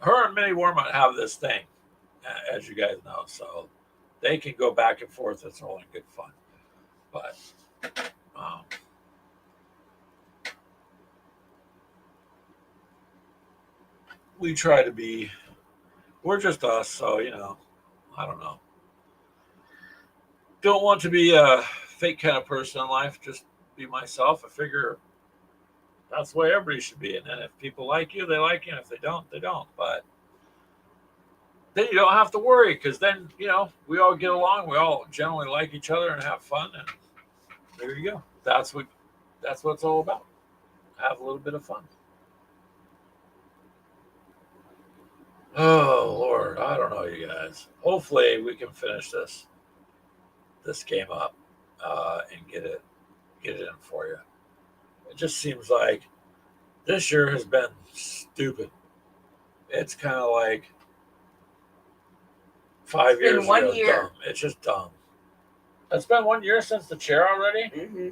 Her and Minnie Wormut have this thing, as you guys know, so they can go back and forth. It's all in good fun. But we try to be. We're just us, so I don't know. don't want to be a fake kind of person in life. Just be myself. I figure that's the way everybody should be. And then if people like you, they like you. And if they don't, they don't. But then you don't have to worry because then, we all get along. We all generally like each other and have fun. And there you go. That's what it's all about. Have a little bit of fun. Oh, Lord. I don't know, you guys. Hopefully we can finish this game up and get it in for you. It just seems like this year has been stupid. It's kind of like 5 years been 1 ago. year. Dumb. It's just dumb. It's been 1 year since the chair already? Mm-hmm.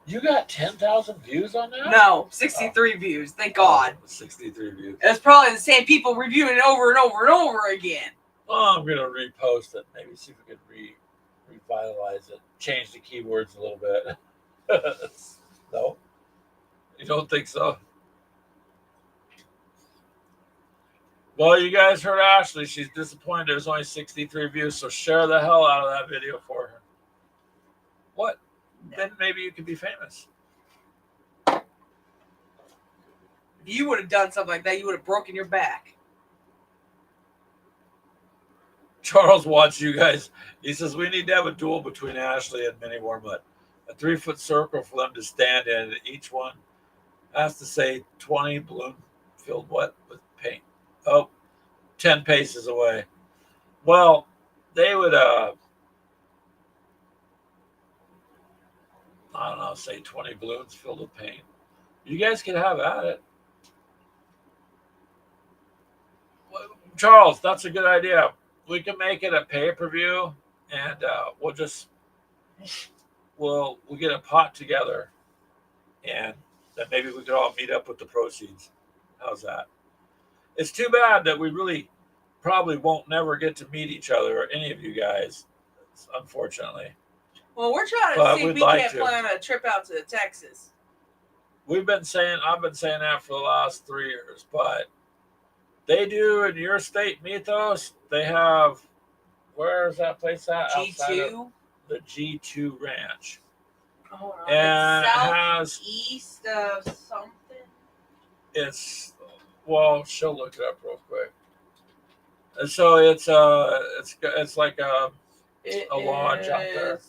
You got 10,000 views on that? No, 63 views. Thank God. 63 views. It's probably the same people reviewing it over and over and over again. Oh, I'm going to repost it. Maybe see if we can revitalize it. Change the keywords a little bit. No? You don't think so? Well, you guys heard Ashley. She's disappointed there's only 63 views, so share the hell out of that video for her. What? Then maybe you could be famous. If you would have done something like that, you would have broken your back. Charles wants you guys. He says we need to have a duel between Ashley and Minnie Warmut. A 3-foot circle for them to stand in. And each one has to say 20 balloon filled what with paint. Oh, 10 paces away. Well, they would I don't know, say 20 balloons filled with paint. You guys can have at it. Charles, that's a good idea. We can make it a pay-per-view, and we'll get a pot together, and then maybe we could all meet up with the proceeds. How's that? It's too bad that we really probably won't never get to meet each other, or any of you guys, unfortunately. Well, we're trying But to see if we'd we like can't to. plan a trip out to Texas. I've been saying that for the last 3 years, but they do in your state, Mythos, they have, where is that place at? Outside of G2. the G2 Ranch. Hold on. And It's it has, southeast of something. well, she'll look it up real quick. And so it's like a lodge out there.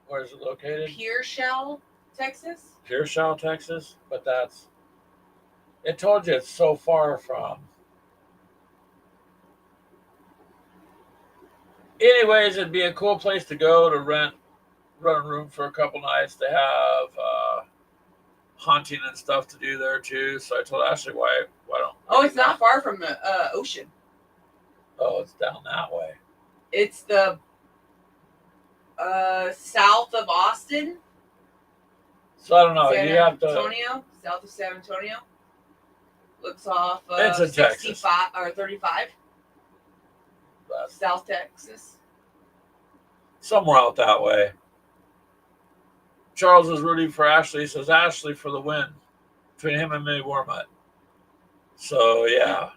Where is it located? Pearshell, Texas. Pearshell, Texas, but it told you it's so far from. Anyways, it'd be a cool place to go to run a room for a couple nights. They have hunting and stuff to do there too. So I told Ashley, why don't? Oh, it's not far from the ocean. Oh, it's down that way. It's the south of Austin. So I don't know. San You have to. Antonio, south of San Antonio. Looks off It's in 65 Texas. or 35. South Texas. Somewhere out that way. Charles is rooting for Ashley. He says Ashley for the win between him and Minnie Warmut. So yeah.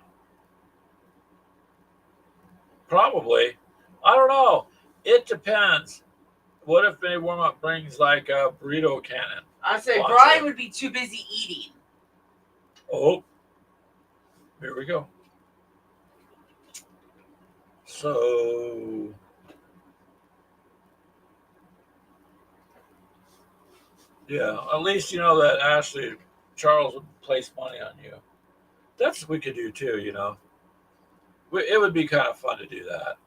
Probably. I don't know. It depends. What if Minnie Warmut brings like a burrito cannon? I'd say Watch Brian it. would be too busy eating. Oh. Here we go. So yeah, at least you know that Ashley, Charles would place money on you. That's what we could do too, you know. It would be kind of fun to do that.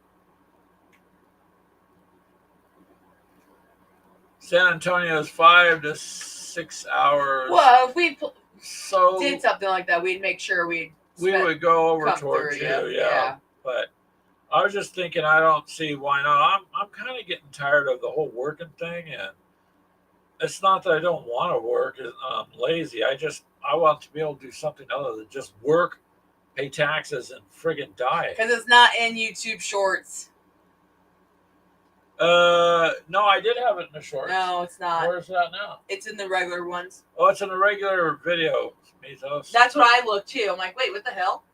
San Antonio is 5 to 6 hours. Well, if we So did something like that, we'd make sure we would go over come towards you, through, yeah. But I was just thinking, I don't see why not. I'm kind of getting tired of the whole working thing, and it's not that I don't want to work. I'm lazy. I want to be able to do something other than just work, pay taxes, and friggin' die. Because it's not in YouTube Shorts. No, I did have it in the shorts. No, it's not. Where's that now? It's in the regular ones. Oh, it's in a regular video, Mythos. That's what I looked too. I'm like, wait, what the hell?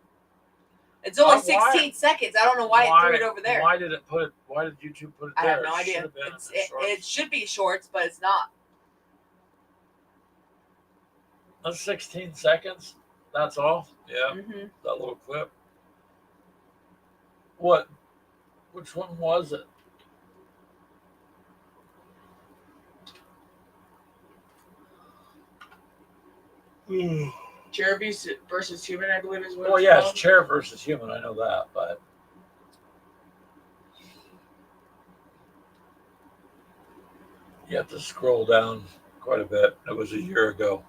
It's only Why- 16 seconds. I don't know why it threw it over there. Why did YouTube put it I there? have no It idea. should have been in the It shorts. should be shorts, but it's not. That's 16 seconds. That's all. Yeah, Mm-hmm. that little clip. What? Which one was it? Chair versus human, I believe is what Well, it's yeah, called. it's chair versus human. I know that, but you have to scroll down quite a bit. It was a year ago.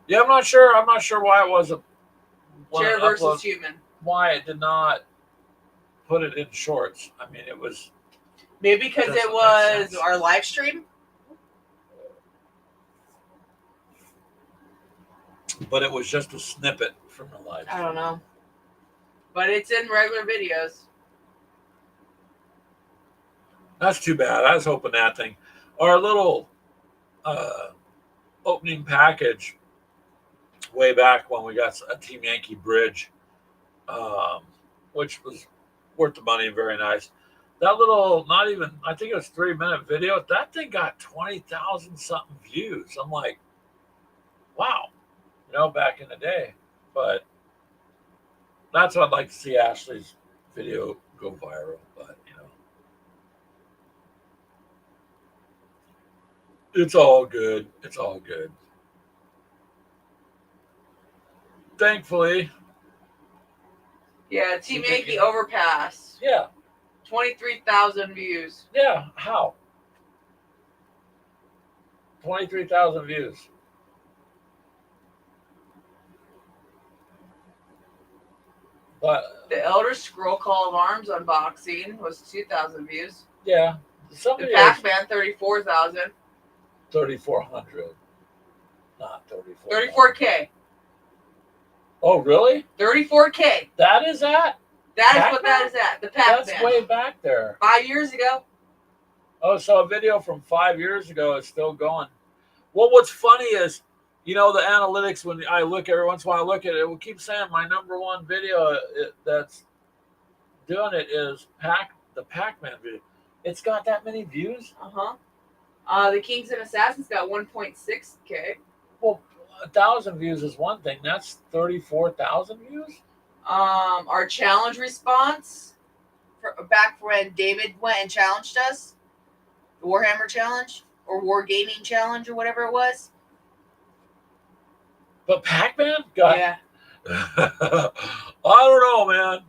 Yeah, I'm not sure. I'm not sure why it wasn't. Chair versus human. Why it did not put it in shorts. I mean, it was. Maybe because Doesn't it make was sense. our live stream. But it was just a snippet from the live. I don't know. But it's in regular videos. That's too bad. I was hoping that thing. Our little opening package way back when we got a Team Yankee bridge, which was worth the money and very nice. That little, not even, I think it was 3-minute video. That thing got 20,000 something views. I'm like, wow, back in the day. But that's what I'd like to see Ashley's video go viral. But, it's all good. It's all good. Thankfully. Yeah, Team Yankee Overpass. Yeah. 23,000 views. Yeah. How? 23,000 views. But the Elder Scroll Call of Arms unboxing was 2,000 views. Yeah. The Pac-Man 34,000. 3,400. Not 34K. Oh, really? 34K. That is that? That is what that is at. The Pac-Man. That's way back there. 5 years ago. Oh, so a video from 5 years ago is still going. Well, what's funny is, the analytics, when I look every once in a while, I look at it, it will keep saying my number one video that's doing it is the Pac-Man video. It's got that many views? The Kings and Assassins got 1.6K. Well, 1,000 views is one thing. That's 34,000 views? Our challenge response, back when David went and challenged us, the Warhammer challenge, or Wargaming challenge, or whatever it was. But Pac-Man got... Yeah. I don't know, man.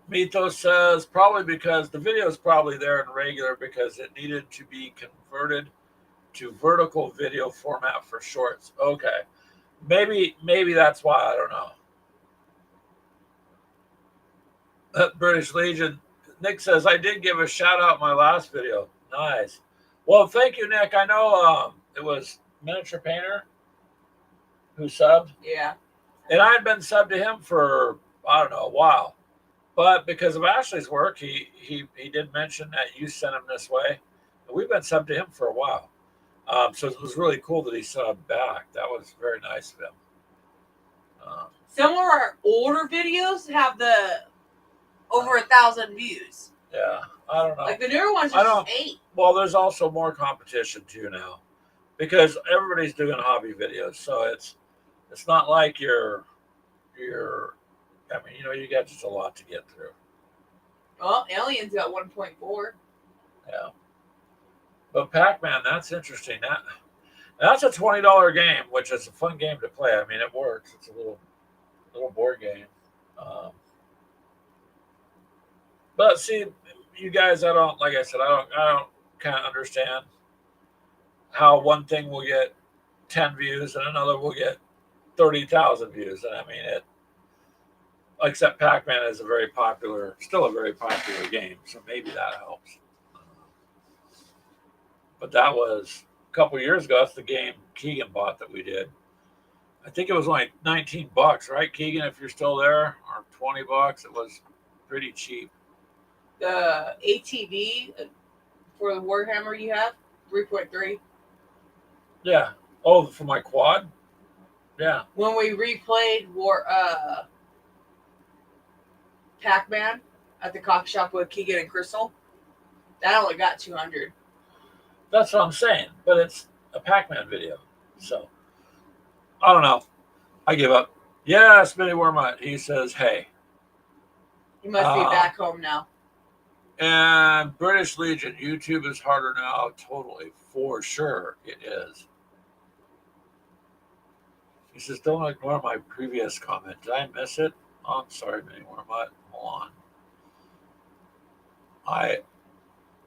Mythos says probably because the video is probably there in regular because it needed to be converted to vertical video format for shorts. Okay. Maybe that's why. I don't know. British Legion. Nick says, I did give a shout out in my last video. Nice. Well, thank you, Nick. I know it was Miniature Painter who subbed. Yeah. And I had been subbed to him for, I don't know, a while. But because of Ashley's work, he did mention that you sent him this way. And we've been subbed to him for a while. So it was really cool that he subbed back. That was very nice of him. Some of our older videos have the over 1,000 views. Yeah, I don't know. Like the newer ones are just 8. Well, there's also more competition too now, because everybody's doing hobby videos. So it's not like you're. I mean, you got just a lot to get through. Well, Aliens got 1.4. Yeah. But Pac-Man, that's interesting. That's a $20 game, which is a fun game to play. I mean, it works. It's a little board game. But see, you guys, like I said, I don't kind of understand how one thing will get 10 views and another will get 30,000 views. And I mean, except Pac-Man is still a very popular game. So maybe that helps. But that was a couple years ago. That's the game Keegan bought that we did. I think it was only $19, right, Keegan? If you're still there, or $20, it was pretty cheap. The ATV for the Warhammer you have 3.3. Yeah. Oh, for my quad. Yeah. When we replayed Pac-Man at the coffee shop with Keegan and Crystal, that only got 200. That's what I'm saying. But it's a Pac-Man video. So, I don't know. I give up. Yes, Minnie Wormut. He says, hey. He must be back home now. And British Legion, YouTube is harder now. Totally. For sure it is. He says, don't ignore my previous comment. Did I miss it? Oh, I'm sorry, Minnie Wormut. Hold on.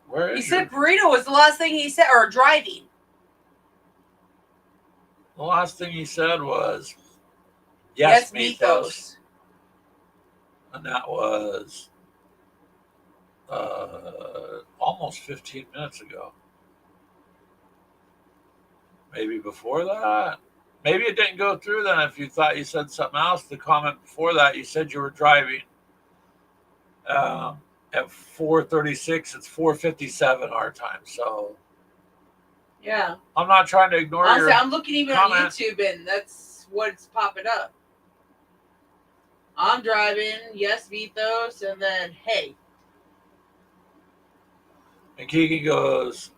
Where is He said burrito was the last thing he said, or driving. The last thing he said was, Yes, Mythos. And that was almost 15 minutes ago. Maybe before that. Maybe it didn't go through then if you thought you said something else. The comment before that, you said you were driving. At 4:36, it's 4:57 our time. So yeah, I'm not trying to ignore honestly, your I'm looking even comment. on YouTube, and that's what's popping up. I'm driving, yes, Mythos, and then hey. And Keegan goes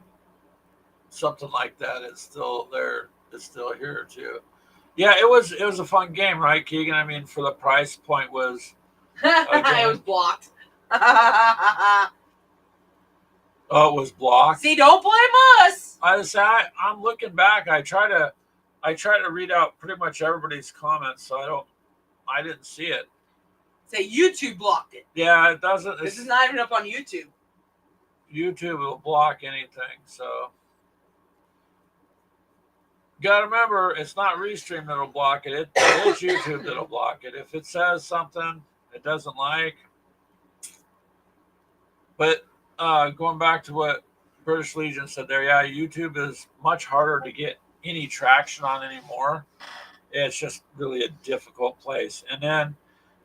something like that. It's still there. It's still here too. Yeah, it was a fun game, right, Keegan? I mean, for the price point was It was blocked. Oh, it was blocked. See, don't blame us. I'm looking back. I try to read out pretty much everybody's comments, so I didn't see it. Say YouTube blocked it. Yeah, it doesn't. This is not even up on YouTube. YouTube will block anything, so you gotta remember it's not Restream that'll block it. It's YouTube that'll block it. If it says something it doesn't like. But going back to what British Legion said there, yeah, YouTube is much harder to get any traction on anymore. It's just really a difficult place. And then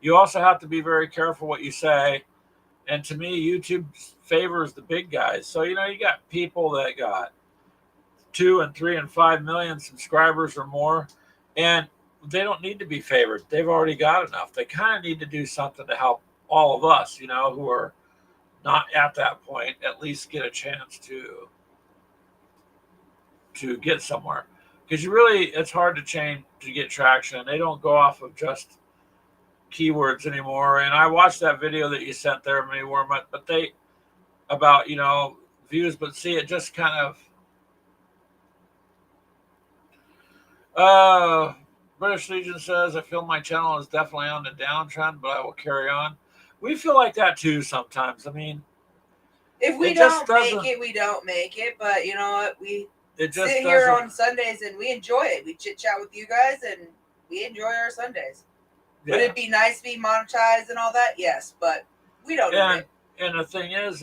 you also have to be very careful what you say. And to me, YouTube favors the big guys. So, you got people that got 2 and 3 and 5 million subscribers or more, and they don't need to be favored. They've already got enough. They kind of need to do something to help all of us, who are not at that point, at least get a chance to get somewhere. Because it's hard to get traction. They don't go off of just keywords anymore. And I watched that video that you sent there, Minnie Wormut, but about views, but see, it just kind of British Legion says, I feel my channel is definitely on the downtrend, but I will carry on. We feel like that too sometimes. I mean, if we don't make it, we don't make it. But you know what? We sit here on Sundays and we enjoy it. We chit chat with you guys and we enjoy our Sundays. Yeah. Would it be nice to be monetized and all that? Yes, but we don't need it. And the thing is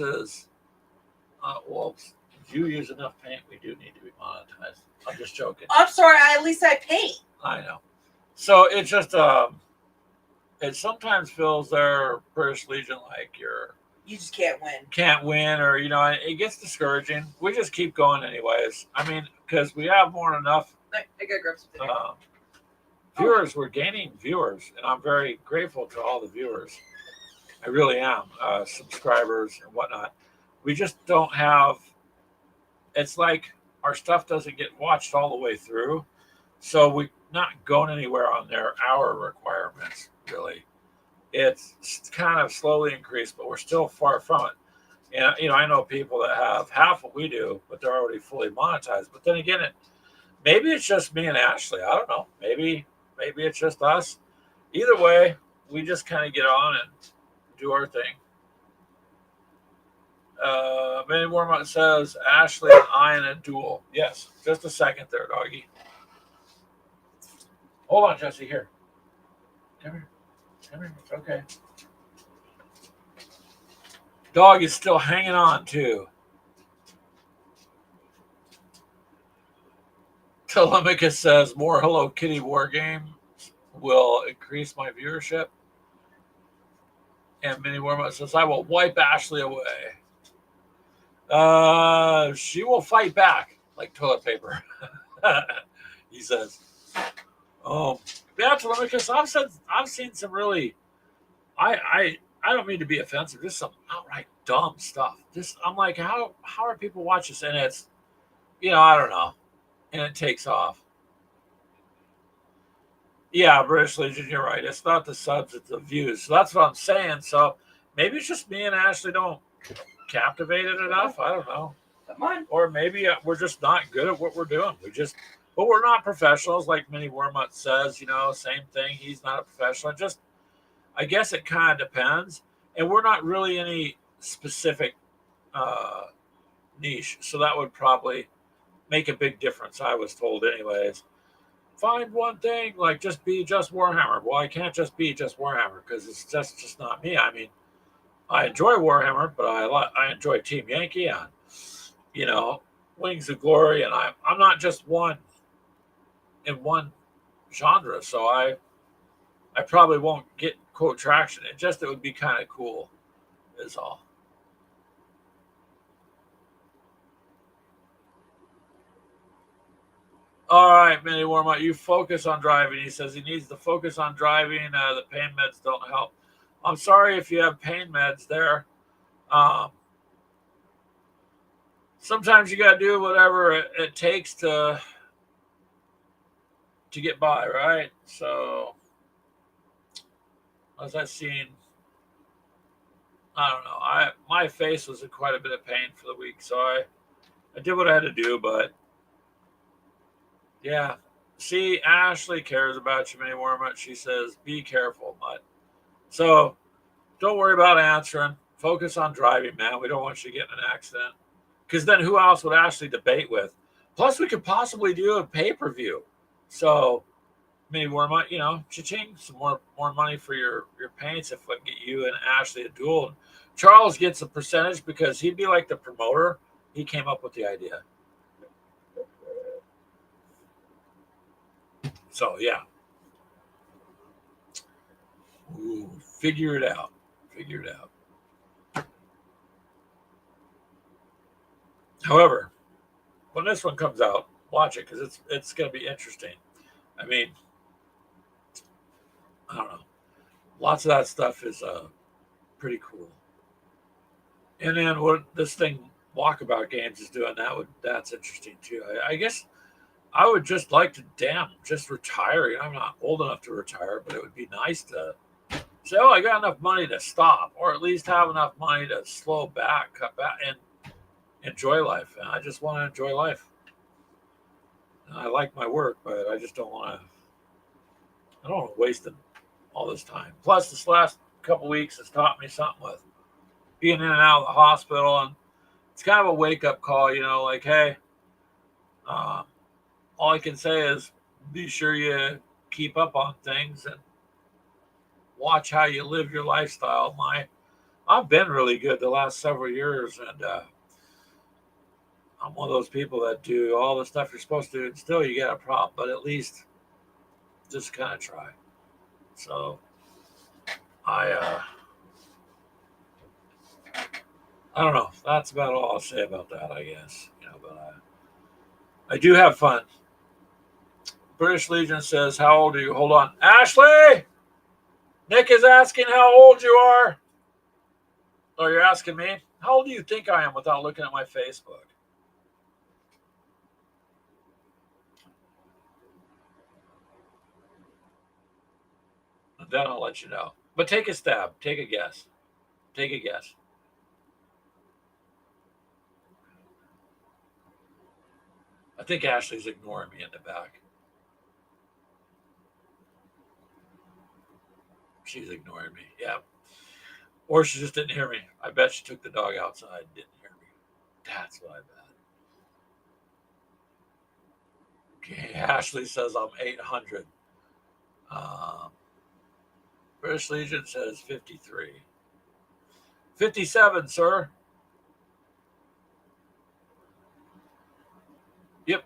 well, if you use enough paint, we do need to be monetized. I'm just joking. I'm sorry. At least I paint. I know. So it's just it sometimes feels there, British Legion, like you just can't win. Can't win, or it gets discouraging. We just keep going anyways. I mean, because we have more than enough. I gotta grab something. Viewers, we're gaining viewers, and I'm very grateful to all the viewers. I really am. Subscribers and whatnot. We just don't have. It's like our stuff doesn't get watched all the way through, so we're not going anywhere on their hour requirements. Really, it's kind of slowly increased, but we're still far from it. And I know people that have half what we do, but they're already fully monetized. But then again, maybe it's just me and Ashley. I don't know. Maybe it's just us. Either way, we just kind of get on and do our thing. Minnie Wormut says, Ashley and I in a duel. Yes, just a second there, doggy. Hold on, Jesse. Here. Come here. It's okay. Dog is still hanging on, too. Telemachus says, more Hello Kitty war games will increase my viewership. And Minnie Wormut says, I will wipe Ashley away. She will fight back like toilet paper, he says. Yeah, Telemachus, I've seen some really, I don't mean to be offensive, just some outright dumb stuff. Just I'm like, how are people watch this? And it's, I don't know, and it takes off. Yeah, British Legion, you're right. It's not the subs, it's the views. So that's what I'm saying. So maybe it's just me and Ashley don't captivate it enough. I don't know. Come on. Or maybe we're just not good at what we're doing. But we're not professionals, like Minnie Wormut says. Same thing. He's not a professional. I guess it kind of depends. And we're not really any specific uh, niche, so that would probably make a big difference. I was told, anyways. Find one thing, like just be just Warhammer. Well, I can't just be just Warhammer because it's just not me. I mean, I enjoy Warhammer, but I enjoy Team Yankee and you know Wings of Glory, and I'm not just one in one genre, so I probably won't get quote traction. It would be kind of cool, is all. All right, Minnie Warmut, you focus on driving. He says he needs to focus on driving. The pain meds don't help. I'm sorry if you have pain meds there. Um, Sometimes you got to do whatever it takes to get by, right? So, as I've seen, I don't know. My face was in quite a bit of pain for the week, so I did what I had to do. But yeah, see, Ashley cares about you, Minnie Warmut. She says, "Be careful, Mutt." So don't worry about answering. Focus on driving, man. We don't want you to get in an accident. Because then who else would Ashley debate with? Plus, we could possibly do a pay-per-view. So maybe more money, cha-ching, some more money for your paints if we can get you and Ashley a duel. And Charles gets a percentage because he'd be like the promoter. He came up with the idea. So, yeah. Ooh, figure it out. Figure it out. However, when this one comes out, watch it because it's going to be interesting. I mean, I don't know. Lots of that stuff is pretty cool. And then what this thing Walkabout Games is doing, that's interesting too. I guess I would just like to just retire. I'm not old enough to retire, but it would be nice to say, oh, I got enough money to stop, or at least have enough money to slow back, cut back, and enjoy life. And I just want to enjoy life. And I like my work, but I just don't want to waste all this time. Plus, this last couple weeks has taught me something with being in and out of the hospital, and it's kind of a wake-up call, like, hey, all I can say is be sure you keep up on things and watch how you live your lifestyle. I've been really good the last several years, and I'm one of those people that do all the stuff you're supposed to do, and still you get a problem, but at least just kind of try. So I don't know. That's about all I'll say about that, I guess. But I do have fun. British Legion says, how old are you? Hold on. Ashley! Nick is asking how old you are. Oh, you're asking me? How old do you think I am without looking at my Facebook? And then I'll let you know. But take a stab. Take a guess. Take a guess. I think Ashley's ignoring me in the back. She's ignoring me. Yeah. Or she just didn't hear me. I bet she took the dog outside and didn't hear me. That's what I bet. Okay. Ashley says I'm 800. British Legion says 53. 57, sir. Yep.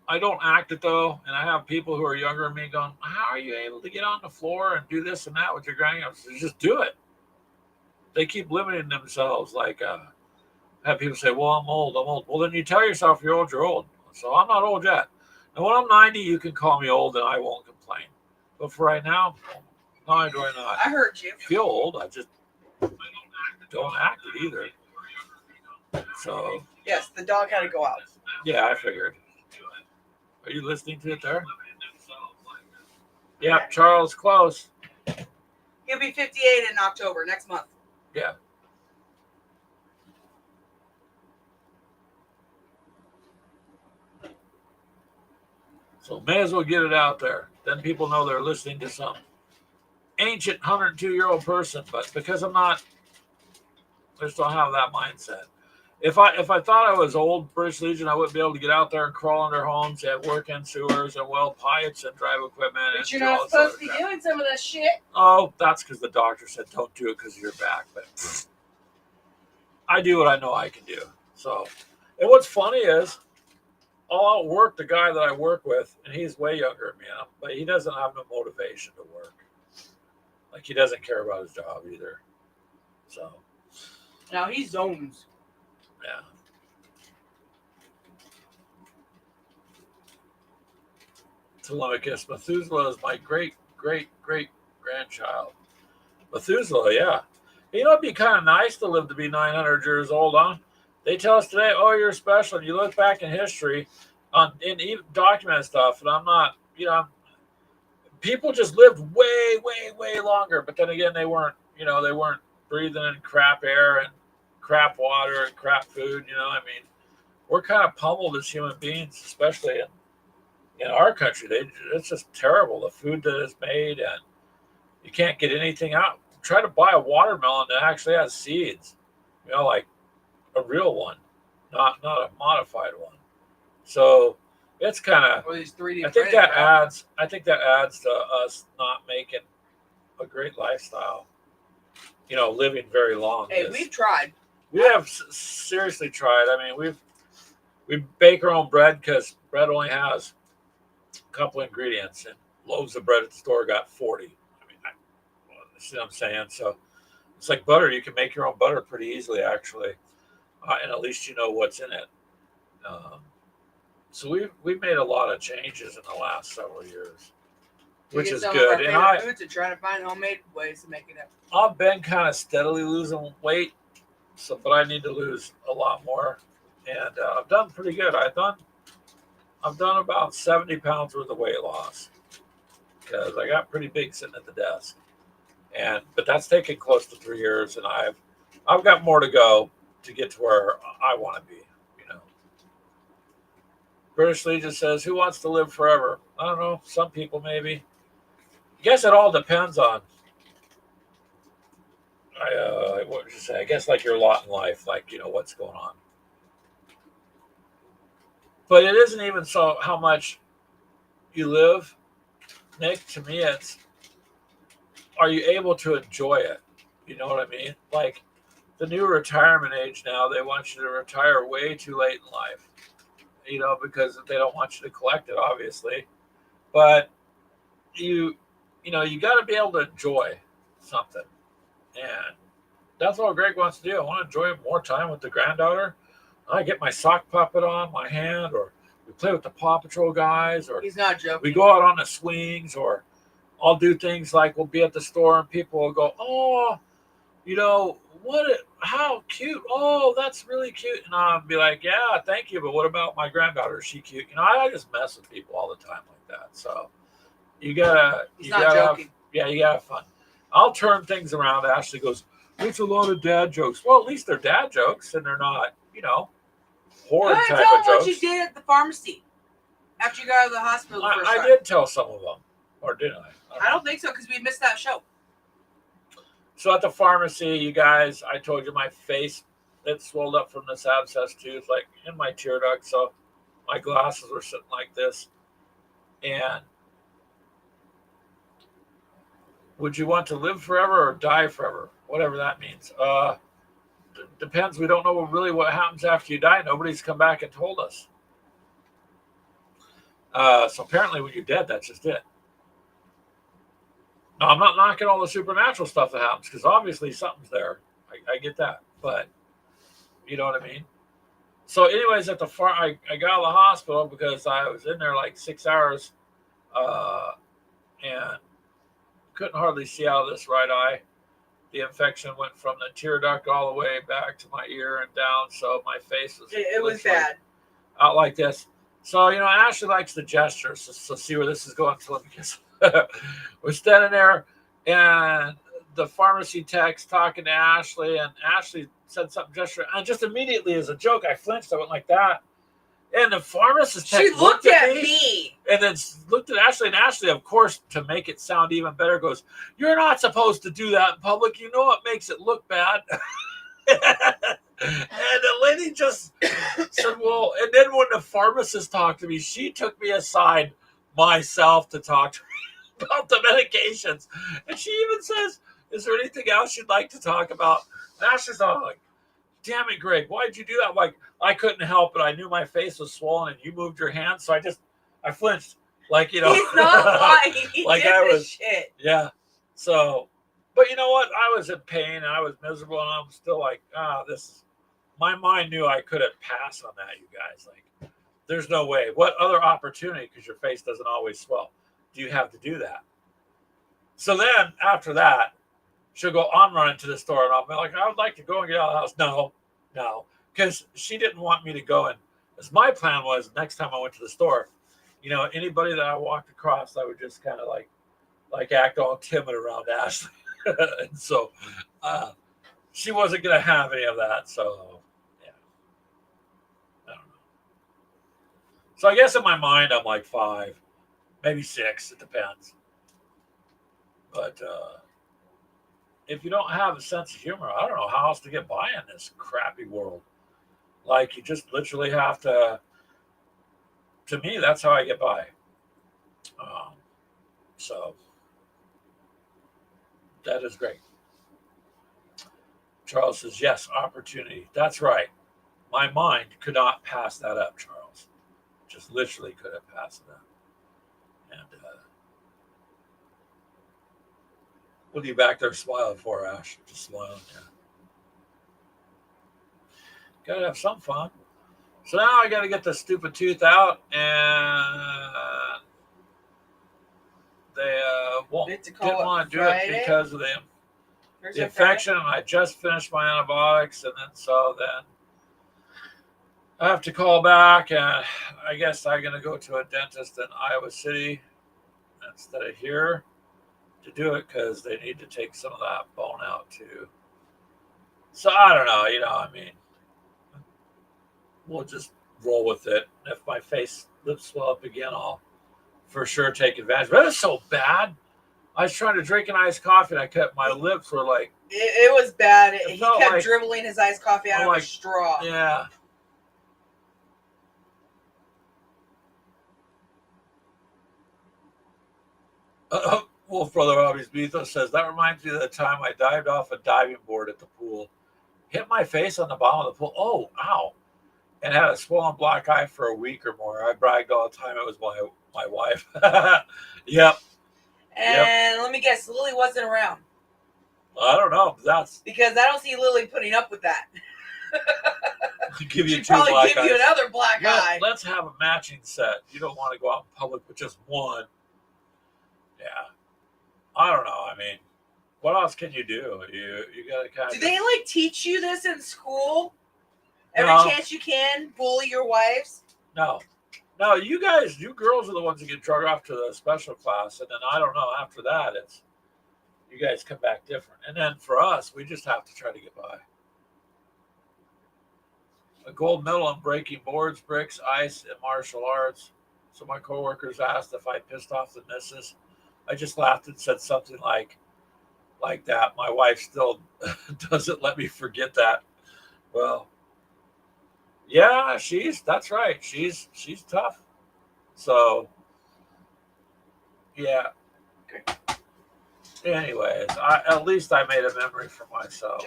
I don't act it though, and I have people who are younger than me going, how are you able to get on the floor and do this and that with your grandkids? Just do it. They keep limiting themselves. Like, have people say, well, I'm old. Well, then you tell yourself you're old, you're old. So I'm not old yet. And when I'm 90, you can call me old and I won't complain. But for right now, no, do I not. I heard you. I feel old. I just don't act it either. So. Yes, the dog had to go out. Yeah, I figured. Are you listening to it there? Yeah, Charles, close. He'll be 58 in October, next month. Yeah. So may as well get it out there. Then people know they're listening to some ancient 102-year-old person. But because I'm not, I just don't have that mindset. If I thought I was old, British Legion, I wouldn't be able to get out there and crawl under homes and work in sewers and weld pipes and drive equipment. But you're not supposed to be doing some of that shit. Oh, that's because the doctor said don't do it because of your back. But I do what I know I can do. So, and what's funny is I'll outwork the guy that I work with, and he's way younger than me, but he doesn't have no motivation to work. Like, he doesn't care about his job either. So. Now he zones. Yeah. Telemachus. Methuselah is my great grandchild. Methuselah, yeah. You know, it'd be kind of nice to live to be 900 years old, huh? They tell us today, oh, you're special. And you look back in history, in even documented stuff, and I'm not, people just lived way longer. But then again, they weren't breathing in crap air and crap water and crap food. I mean, we're kind of pummeled as human beings, especially in our country. It's just terrible, the food that is made, and you can't get anything out. Try to buy a watermelon that actually has seeds, like a real one, not a modified one. So it's kind of. Or these 3D. I think that adds to us not making a great lifestyle. Living very long. Hey, we've tried. We have seriously tried. I mean, we bake our own bread because bread only has a couple ingredients, and loaves of bread at the store got 40. I mean, see what I'm saying? So it's like butter. You can make your own butter pretty easily, actually, and at least you know what's in it. So we've made a lot of changes in the last several years, which is good. And I foods and trying to find homemade ways to make it up. I've been kind of steadily losing weight, but I need to lose a lot more, and I've done pretty good. I've done about 70 pounds worth of weight loss because I got pretty big sitting at the desk, but that's taken close to 3 years, and I've got more to go to get to where I want to be. British Legion says, "Who wants to live forever?" I don't know. Some people maybe. I guess it all depends on. What would you say? I guess like your lot in life, like what's going on. But it isn't even so how much you live, Nick. To me, it's are you able to enjoy it? You know what I mean? Like the new retirement age now, they want you to retire way too late in life. Because they don't want you to collect it, obviously. But you got to be able to enjoy something. And that's what Greg wants to do. I want to enjoy more time with the granddaughter. I get my sock puppet on my hand, or we play with the Paw Patrol guys, or he's not joking. We go out on the swings, or I'll do things like we'll be at the store and people will go, oh, how cute. Oh, that's really cute. And I'll be like, yeah, thank you. But what about my granddaughter? Is she cute? I just mess with people all the time like that. So you gotta have fun. I'll turn things around. Ashley goes, it's a lot of dad jokes. Well, at least they're dad jokes and they're not, horrid type tell of them jokes. what you did at the pharmacy after you got out of the hospital the first time. I did tell some of them. Or didn't I? I don't think so because we missed that show. So at the pharmacy, you guys, I told you my face, it swelled up from this abscess tooth, like in my tear duct. So my glasses were sitting like this. And would you want to live forever or die forever? Whatever that means. Depends. We don't know really what happens after you die. Nobody's come back and told us. So apparently when you're dead, that's just it. Now, I'm not knocking all the supernatural stuff that happens because obviously something's there. I get that. But you know what I mean? So, anyways, at the farm, I got out of the hospital because I was in there like 6 hours, and couldn't hardly see out of this right eye. The infection went from the tear duct all the way back to my ear and down, so my face was It was bad. out like this. So, Ashley likes the gesture. So see where this is going. So because we're standing there, and the pharmacy tech's talking to Ashley, and Ashley said something gesture, and just immediately as a joke, I flinched. I went like that, and the pharmacist tech She looked at me. and then looked at Ashley, and Ashley, of course, to make it sound even better, goes, "You're not supposed to do that in public. You know it makes it look bad." And the lady just said, "Well," and then when the pharmacist talked to me, she took me aside myself to talk to me about the medications. And she even says, "Is there anything else you'd like to talk about?" And Ashley's all like, "Damn it, Greg, why'd you do that?" I'm like, I couldn't help it. I knew my face was swollen and you moved your hand. So I flinched. Like, He's not lying. He like did I this was, shit. yeah. So, but you know what? I was in pain and I was miserable, and I'm still like, my mind knew I couldn't pass on that, you guys. Like, there's no way. What other opportunity, because your face doesn't always swell, do you have to do that? So then after that, she'll go, "I'm running to the store," and I'll be like, "I would like to go and get out of the house." No, because she didn't want me to go. And as my plan was, next time I went to the store, anybody that I walked across, I would just kind of like act all timid around Ashley. And so she wasn't going to have any of that. So, yeah, I don't know. So I guess in my mind, I'm like 5, maybe 6. It depends. But if you don't have a sense of humor, I don't know how else to get by in this crappy world. Like, you just literally have to me, that's how I get by. So that is great. Charles says, yes, opportunity. That's right. My mind could not pass that up, Charles. Just literally couldn't pass it up. And what are you back there smiling for, Ash? Just smiling, yeah. Gotta have some fun. So now I gotta get this stupid tooth out, and they didn't want to do it because of the infection. And I just finished my antibiotics, and then I have to call back, and I guess I'm gonna go to a dentist in Iowa City instead of here to do it, because they need to take some of that bone out too. So I don't know, we'll just roll with it. If my lips swell up again, I'll for sure take advantage. But it was so bad. I was trying to drink an iced coffee, and my lips were like... It was bad. He kept dribbling his iced coffee out of a straw. Yeah. Wolf Brother Hobbies Beto says, that reminds me of the time I dived off a diving board at the pool. Hit my face on the bottom of the pool. Oh, ow. And had a swollen black eye for a week or more. I bragged all the time it was my wife. Yep. And let me guess, Lily wasn't around. I don't know. Because I don't see Lily putting up with that. Give you She'd probably give eyes. You another black eye. Let's have a matching set. You don't want to go out in public with just one. Yeah. I don't know. What else can you do? You got to kind of... Do they teach you this in school? Every chance you can, bully your wives? No, you girls are the ones that get drugged off to the special class, and then I don't know, after that, it's, you guys come back different. And then for us, we just have to try to get by. A gold medal in breaking boards, bricks, ice, and martial arts. So my coworkers asked if I pissed off the missus. I just laughed and said something like that. My wife still doesn't let me forget that. Well, yeah, that's right. She's tough. So, yeah. Anyways, at least I made a memory for myself.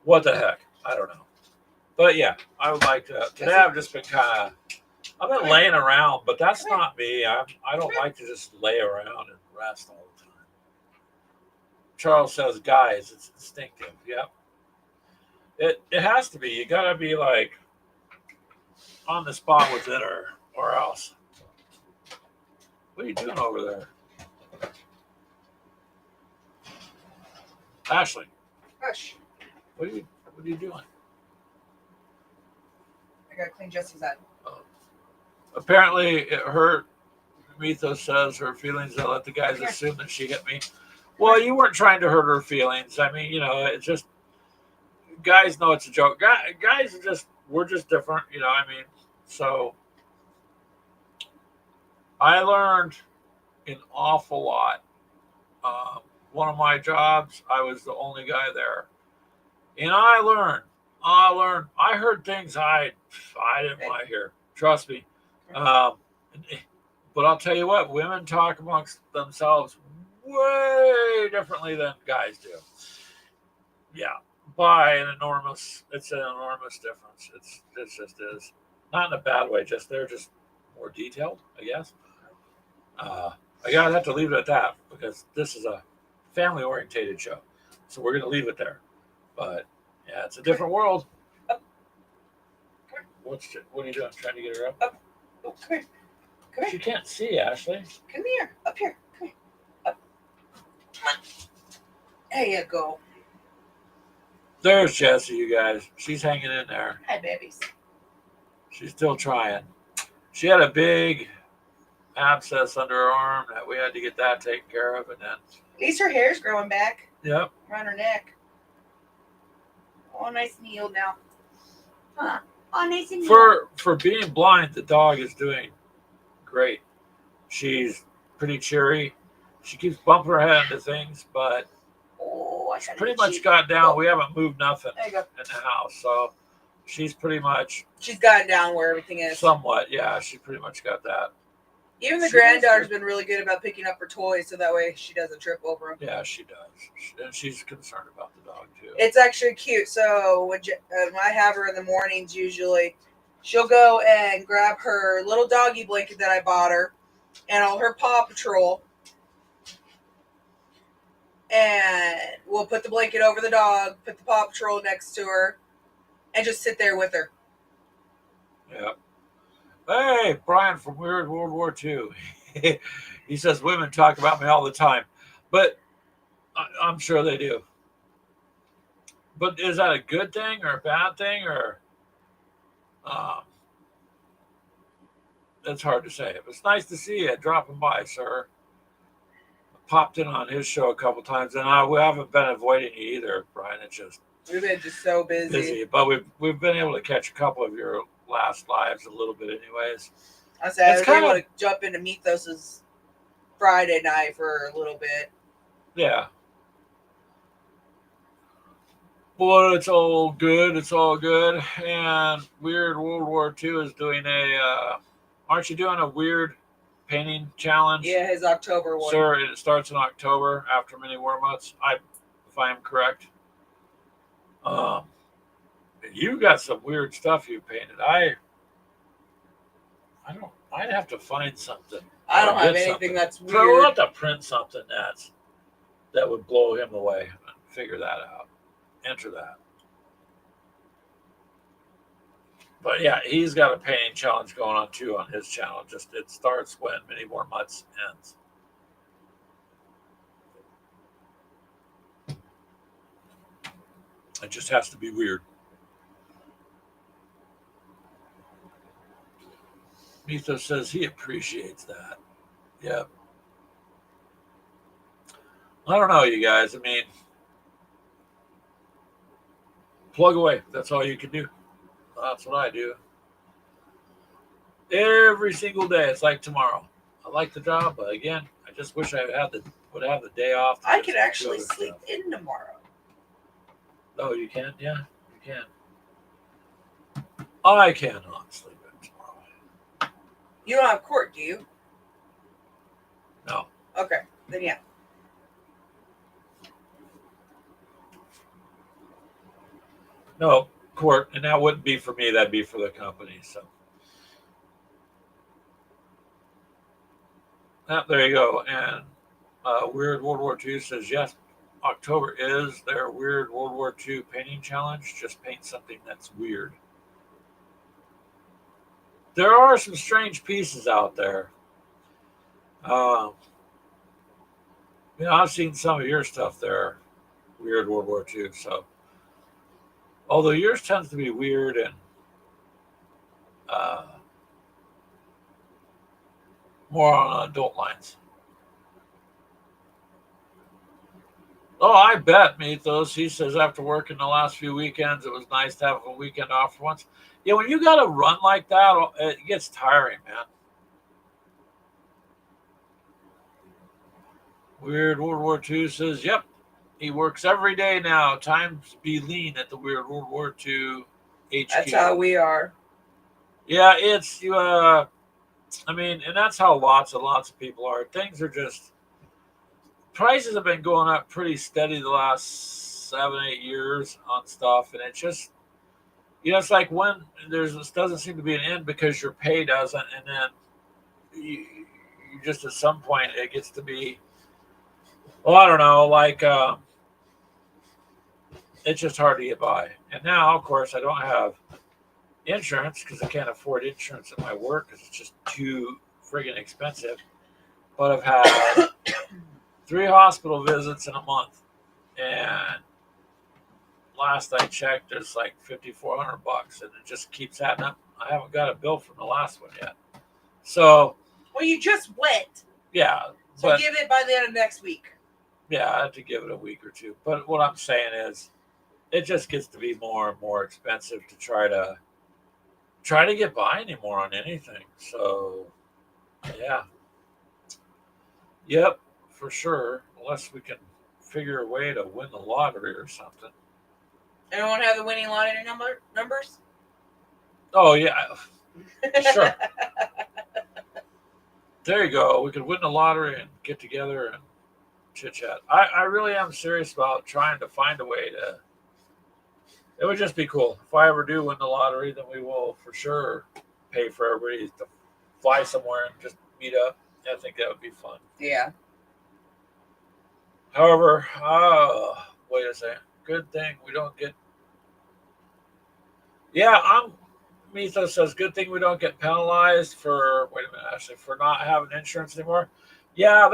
What the heck? I don't know. But yeah, I would like to. Today I've just been I've been laying around, but that's not me. I don't like to just lay around and rest all the time. Charles says, guys, it's instinctive. Yep. It has to be. You gotta be like on the spot with it, or else. What are you doing over there, Ashley? Hush. What are you doing? I gotta clean Jesse's out. Apparently, it hurt. Mythos says her feelings. I let the guys assume that she hit me. Well, you weren't trying to hurt her feelings. I mean, it's just guys know it's a joke. Guys are we're just different. I mean, so I learned an awful lot. One of my jobs, I was the only guy there, and I learned. I heard things I didn't want to hear. Trust me. Um, but I'll tell you what, women talk amongst themselves way differently than guys do. Yeah, it's an enormous difference. It just is. Not in a bad way. They're just more detailed, I guess. I gotta have to leave it at that because this is a family orientated show, so we're gonna leave it there. But yeah, it's a different world. Up. What are you doing? Trying to get her up? Up. Oh, come here. Come here. She can't see, Ashley. Come here. Up here. Come here. Up. Come on. There you go. There's Jessie, you guys. She's hanging in there. Hi, babies. She's still trying. She had a big abscess under her arm that we had to get that taken care of, and then At least her hair's growing back yep. around her neck. Oh, nice and healed now. Huh. Oh, nice and healed. For being blind, the dog is doing great. She's pretty cheery. She keeps bumping her head into things, but She's pretty much got down. We haven't moved nothing there you go. in the house, so she's pretty much She's gotten down where everything is. somewhat. Yeah, she pretty much got that. Even the granddaughter's been really good about picking up her toys, so that way she doesn't trip over them. Yeah, she does, and she's concerned about the dog too. It's actually cute. So when I have her in the mornings, usually she'll go and grab her little doggy blanket that I bought her and all her Paw Patrol, and we'll put the blanket over the dog, put the Paw Patrol next to her, and just sit there with her. Yeah. Hey, Brian from Weird World War II. He says women talk about me all the time, but I'm sure they do. But is that a good thing or a bad thing, or that's hard to say. It's nice to see you dropping by, sir. Popped in on his show a couple times, and we haven't been avoiding you either, Brian. It's just we've been just so busy. But we've been able to catch a couple of your last lives a little bit, anyways. I said I was able to jump into Mythos's Friday night for a little bit. Yeah. Well, it's all good. It's all good. And Weird World War II is doing aren't you doing a weird painting challenge? Yeah, his October one. Sir, it starts in October after many war months, if I am correct. You got some weird stuff you painted. I'd have to find something. I don't have anything that's weird. We'll have to print something that would blow him away and figure that out. Enter that. But yeah, he's got a painting challenge going on too on his channel. Just it starts when Many More Months ends. It just has to be weird. Mythos says he appreciates that. Yep. I don't know, you guys. I mean, plug away. That's all you can do. That's what I do. Every single day. It's like tomorrow. I like the job, but again, I just wish I would have the day off. I could actually sleep in tomorrow. Oh, you can? Yeah, you can. I cannot sleep in tomorrow. You don't have court, do you? No. Okay, then yeah. No, court, and that wouldn't be for me. That'd be for the company. So, there you go. And Weird World War II says yes. October is their weird World War II painting challenge. Just paint something that's weird. There are some strange pieces out there. Um, I've seen some of your stuff there, weird World War II. So, although yours tends to be weird and uh, more on adult lines. Oh, I bet, Mythos. He says after working the last few weekends, it was nice to have a weekend off for once. Yeah, when you got to run like that, it gets tiring, man. Weird World War II says, yep, he works every day now. Times be lean at the Weird World War II That's how HQ. we are. Yeah, it's you. I mean, and that's how lots and lots of people are. Things are just prices have been going up pretty steady the last 7, 8 years on stuff, and it's just it's like when there's this doesn't seem to be an end because your pay doesn't, and then you just at some point it gets to be, well, I don't know, like it's just hard to get by. And now, of course, I don't have insurance because I can't afford insurance at my work because it's just too friggin' expensive. But I've had 3 hospital visits in a month, and last I checked, it's like $5,400, and it just keeps adding up. I haven't got a bill from the last one yet. So, Well, you just went. yeah, So give it by the end of next week. Yeah, I have to give it a week or two. But what I'm saying is, it just gets to be more and more expensive to try to get by anymore on anything. So, yeah, yep, for sure. Unless we can figure a way to win the lottery or something. Anyone have the winning lottery numbers? Oh yeah, sure. There you go. We could win the lottery and get together and chit chat. I really am serious about trying to find a way to. It would just be cool. If I ever do win the lottery, then we will for sure pay for everybody to fly somewhere and just meet up. I think that would be fun. Yeah. However, wait a second. Good thing we don't get. Yeah, Mythos says, good thing we don't get penalized for, wait a minute, actually, for not having insurance anymore. Yeah,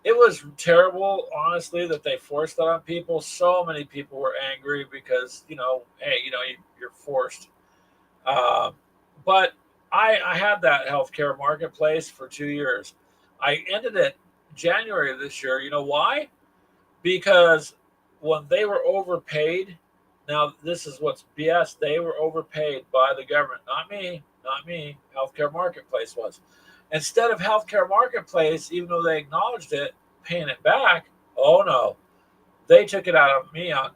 it was terrible, honestly, that they forced that on people. So many people were angry because, hey, you're forced. Um, but I had that healthcare marketplace for 2 years. I ended it January of this year. You know why? Because when they were overpaid, now this is what's BS. They were overpaid by the government, not me, not me. Healthcare Marketplace was. Instead of Healthcare Marketplace, even though they acknowledged it, paying it back, oh no, they took it out of me at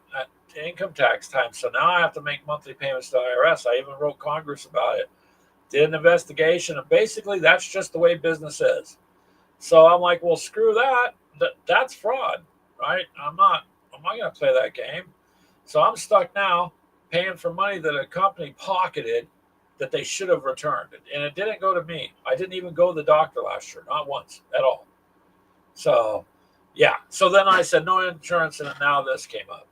income tax time. So now I have to make monthly payments to the IRS. I even wrote Congress about it, did an investigation, and basically that's just the way business is. So I'm like, well, screw that. That's fraud, right? I'm not going to play that game. So I'm stuck now paying for money that a company pocketed that they should have returned. And it didn't go to me. I didn't even go to the doctor last year, not once at all. So, yeah. So then I said no insurance, and now this came up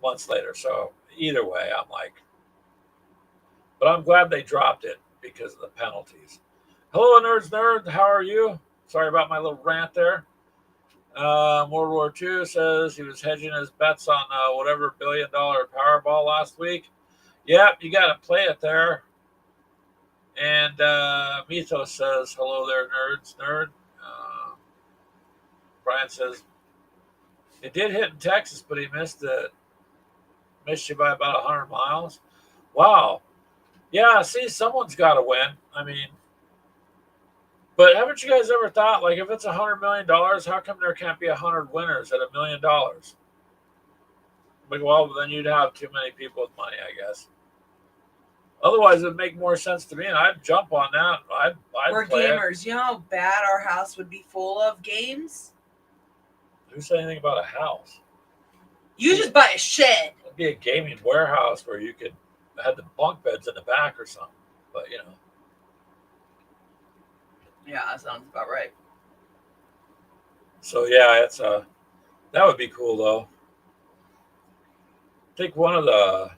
months later. So either way, I'm like, but I'm glad they dropped it because of the penalties. Hello, Nerds Nerd. How are you? Sorry about my little rant there. World War II says he was hedging his bets on whatever $1 billion Powerball last week. Yep, you got to play it there. And Mythos says, hello there, nerds, nerd. Brian says, it did hit in Texas, but he missed it. Missed you by about 100 miles. Wow. Yeah, see, someone's got to win. I mean, but haven't you guys ever thought, like, if it's $100 million, how come there can't be 100 winners at $1 million? Like, well, then you'd have too many people with money, I guess. Otherwise, it would make more sense to me, and I'd jump on that. We're gamers. It. You know how bad our house would be full of games? Who said anything about a house? You just buy a shed. It'd be a gaming warehouse where you could have the bunk beds in the back or something. But, Yeah, that sounds about right. So, yeah, it's That would be cool, though. I think one of the,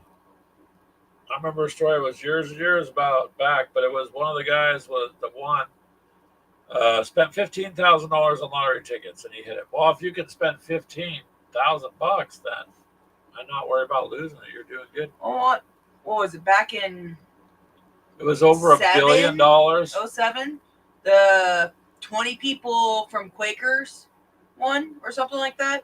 I remember a story, it was years and years about back, but it was one of the guys was the one spent $15,000 on lottery tickets and he hit it. Well, if you can spend $15,000, then I'm not worried about losing it. You're doing good. What was it back in? It was over $1 billion. 07? The 20 people from Quakers won or something like that.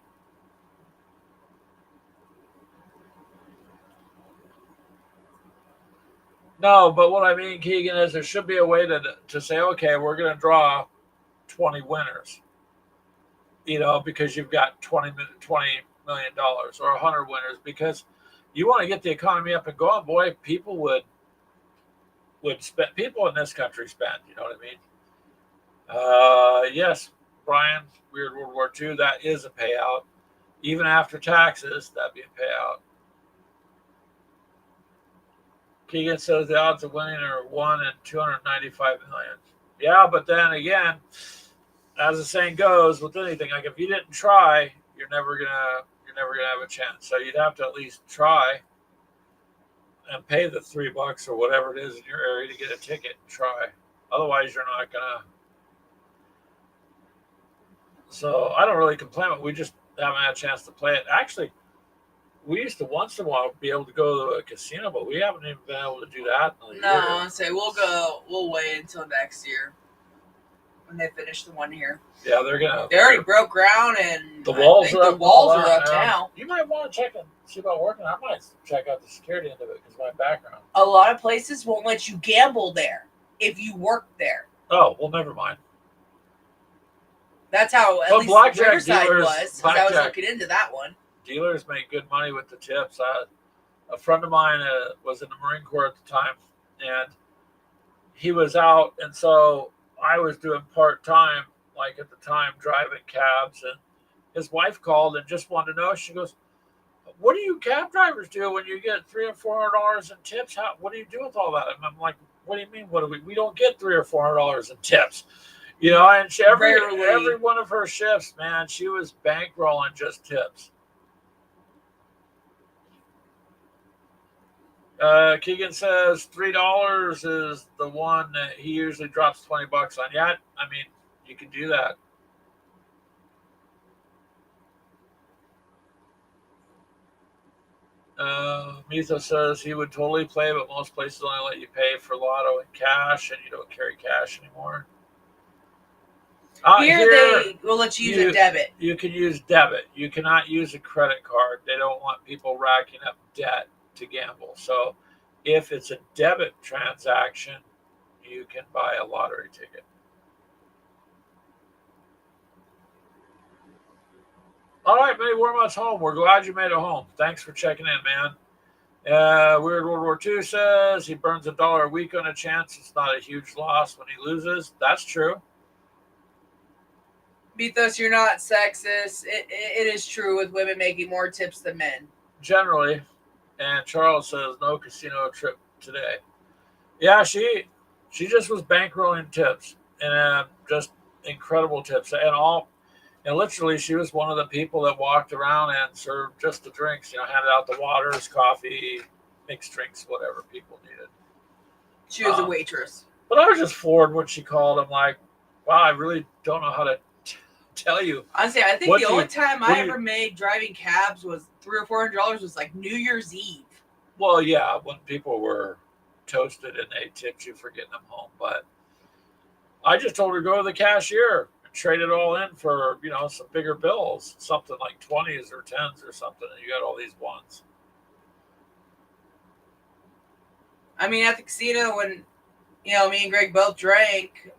No, but what I mean, Keegan, is there should be a way to say, okay, we're going to draw 20 winners. You know, because you've got $20 million or 100 winners, because you want to get the economy up and going. Boy, people would spend. People in this country spend. You know what I mean? Yes, Brian. Weird World War II. That is a payout, even after taxes. That'd be a payout. Keegan says the odds of winning are 1 in 295 million. Yeah, but then again, as the saying goes, with anything, like if you didn't try, you're never gonna have a chance. So you'd have to at least try and pay the $3 or whatever it is in your area to get a ticket and try. Otherwise, you're not gonna. So I don't really complain, but we just haven't had a chance to play it. Actually, we used to once in a while be able to go to a casino, but we haven't even been able to do that in a year. No, say we'll wait until next year when they finish the one here. Yeah, they already broke ground and the walls are up. The walls are up now. You might want to check and see about working. I might check out the security end of it because of my background. A lot of places won't let you gamble there if you work there. Oh, well, never mind. That's how at least Riverside was. I was looking into that one. Dealers make good money with the tips. A friend of mine was in the Marine Corps at the time, and he was out, and so I was doing part-time, like at the time, driving cabs, and his wife called and just wanted to know. She goes, "What do you cab drivers do when you get $300 or $400 in tips? What do you do with all that?" And I'm like, "What do you mean? What do we don't get $300 or $400 in tips?" You know, and every one of her shifts, man, she was bankrolling just tips. Keegan says $3 is the one that he usually drops $20 on. Yeah, I mean, you can do that. Mitha says he would totally play, but most places only let you pay for lotto in cash, and you don't carry cash anymore. Here they will let you use a debit. You can use debit. You cannot use a credit card. They don't want people racking up debt to gamble. So if it's a debit transaction, you can buy a lottery ticket. All right, May Wormut's home. We're glad you made it home. Thanks for checking in, man. Weird World War II says he burns $1 a week on a chance. It's not a huge loss when he loses. That's true. Bethos, you're not sexist. It is true with women making more tips than men. Generally. And Charles says no casino trip today. Yeah, she just was bankrolling tips and just incredible tips and literally she was one of the people that walked around and served just the drinks. You know, handed out the waters, coffee, mixed drinks, whatever people needed. She was a waitress. But I was just floored when she called. I'm like, wow, I really don't know how to tell you. Honestly, I think the only time I ever made driving cabs was $300 or $400 was like New Year's Eve. Well, yeah, when people were toasted and they tipped you for getting them home. But I just told her to go to the cashier and trade it all in for, you know, some bigger bills, something like 20s or 10s or something, and you got all these ones. I mean, at the casino, when, you know, me and Greg both drank,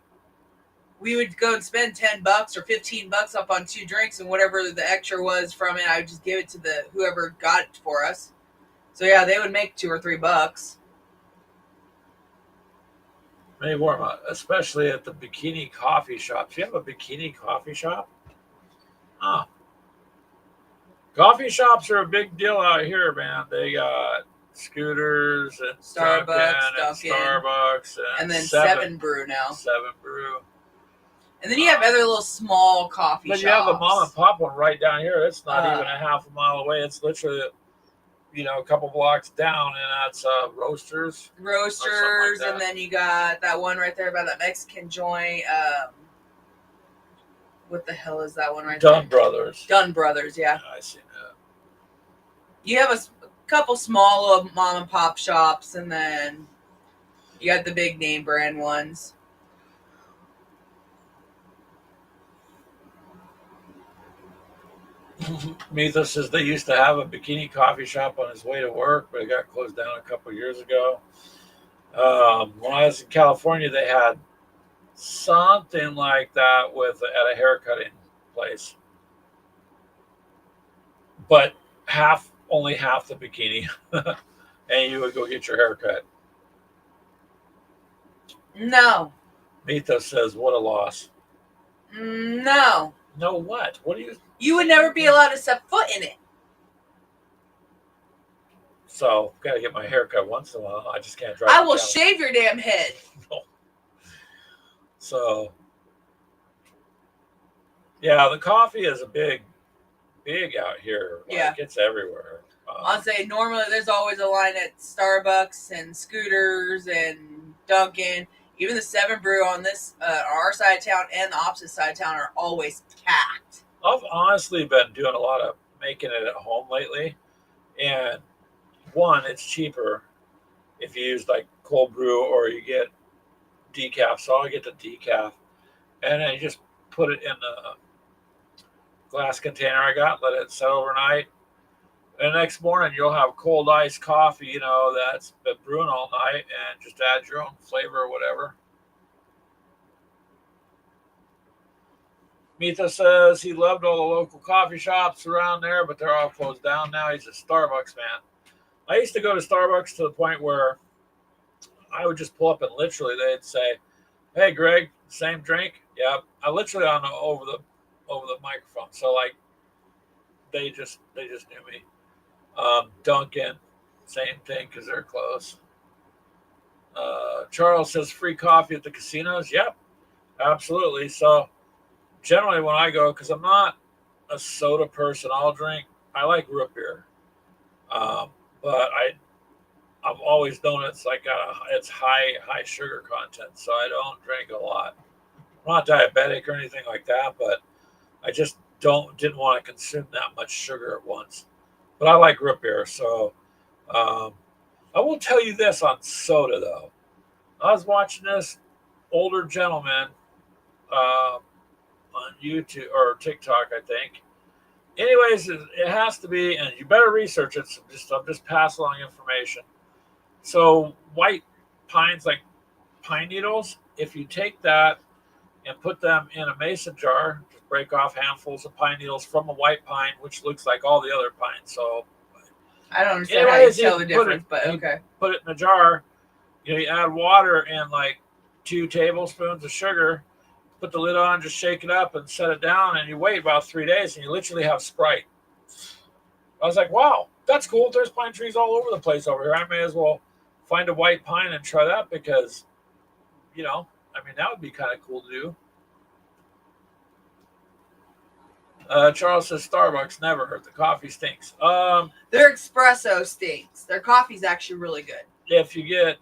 we would go and spend $10 or $15 up on 2 drinks, and whatever the extra was from it, I would just give it to whoever got it for us. So yeah, they would make $2 or $3. Maybe more, especially at the bikini coffee shops. You have a bikini coffee shop? Oh. Coffee shops are a big deal out here, man. They got Scooters and Starbucks, and Starbucks, and then 7 Brew now. 7 Brew. And then you have other little small coffee But shops. you have the mom and pop one right down here. It's not even a half a mile away. It's literally, a couple blocks down, and that's Roasters. Roasters, like, and then you got that one right there by that Mexican joint. What the hell is that one right there? Dunn Brothers. Dunn Brothers, yeah. I see that. You have a couple small little mom and pop shops, and then you got the big name brand ones. Mitha says they used to have a bikini coffee shop on his way to work, but it got closed down a couple of years ago. When I was in California, they had something like that at a haircutting place, but only half the bikini, and you would go get your haircut. No. Mitha says, "What a loss." No. No, what? What do you? You would never be allowed to set foot in it. So, got to get my haircut once in a while. I just can't drive. I will shave your damn head. No. So, yeah, the coffee is a big out here. Yeah. It's everywhere. I'll say normally there's always a line at Starbucks and Scooters and Dunkin'. Even the 7 Brew on this our side of town and the opposite side of town are always packed. I've honestly been doing a lot of making it at home lately, and one, it's cheaper if you use like cold brew or you get decaf. So I get the decaf, and then you just put it in the glass container I got, let it set overnight. And the next morning you'll have cold iced coffee, that's been brewing all night, and just add your own flavor or whatever. Mitha says he loved all the local coffee shops around there, but they're all closed down now. He's a Starbucks man. I used to go to Starbucks to the point where I would just pull up and literally they'd say, "Hey, Greg, same drink?" Yeah, I literally over the microphone. So like, they just knew me. Dunkin', same thing because they're close. Charles says free coffee at the casinos. Yep, absolutely. So generally when I go, because I'm not a soda person, I like root beer. But I've always known it's like it's high sugar content, so I don't drink a lot. I'm not diabetic or anything like that, but I just didn't want to consume that much sugar at once. But I like root beer, so I will tell you this on soda though. I was watching this older gentleman on YouTube or TikTok, I think. Anyways, it has to be, and you better research it. So I'm just passing along information. So white pines, like pine needles, if you take that and put them in a mason jar, just break off handfuls of pine needles from a white pine, which looks like all the other pines. So I don't understand how you tell the difference, but okay. Put it in a jar. You add water and like 2 tablespoons of sugar. Put the lid on, just shake it up and set it down, and you wait about 3 days, and you literally have Sprite. I was like, wow, that's cool. There's pine trees all over the place over here. I may as well find a white pine and try that because, that would be kind of cool to do. Charles says Starbucks never. The coffee stinks. Their espresso stinks. Their coffee's actually really good. If you get,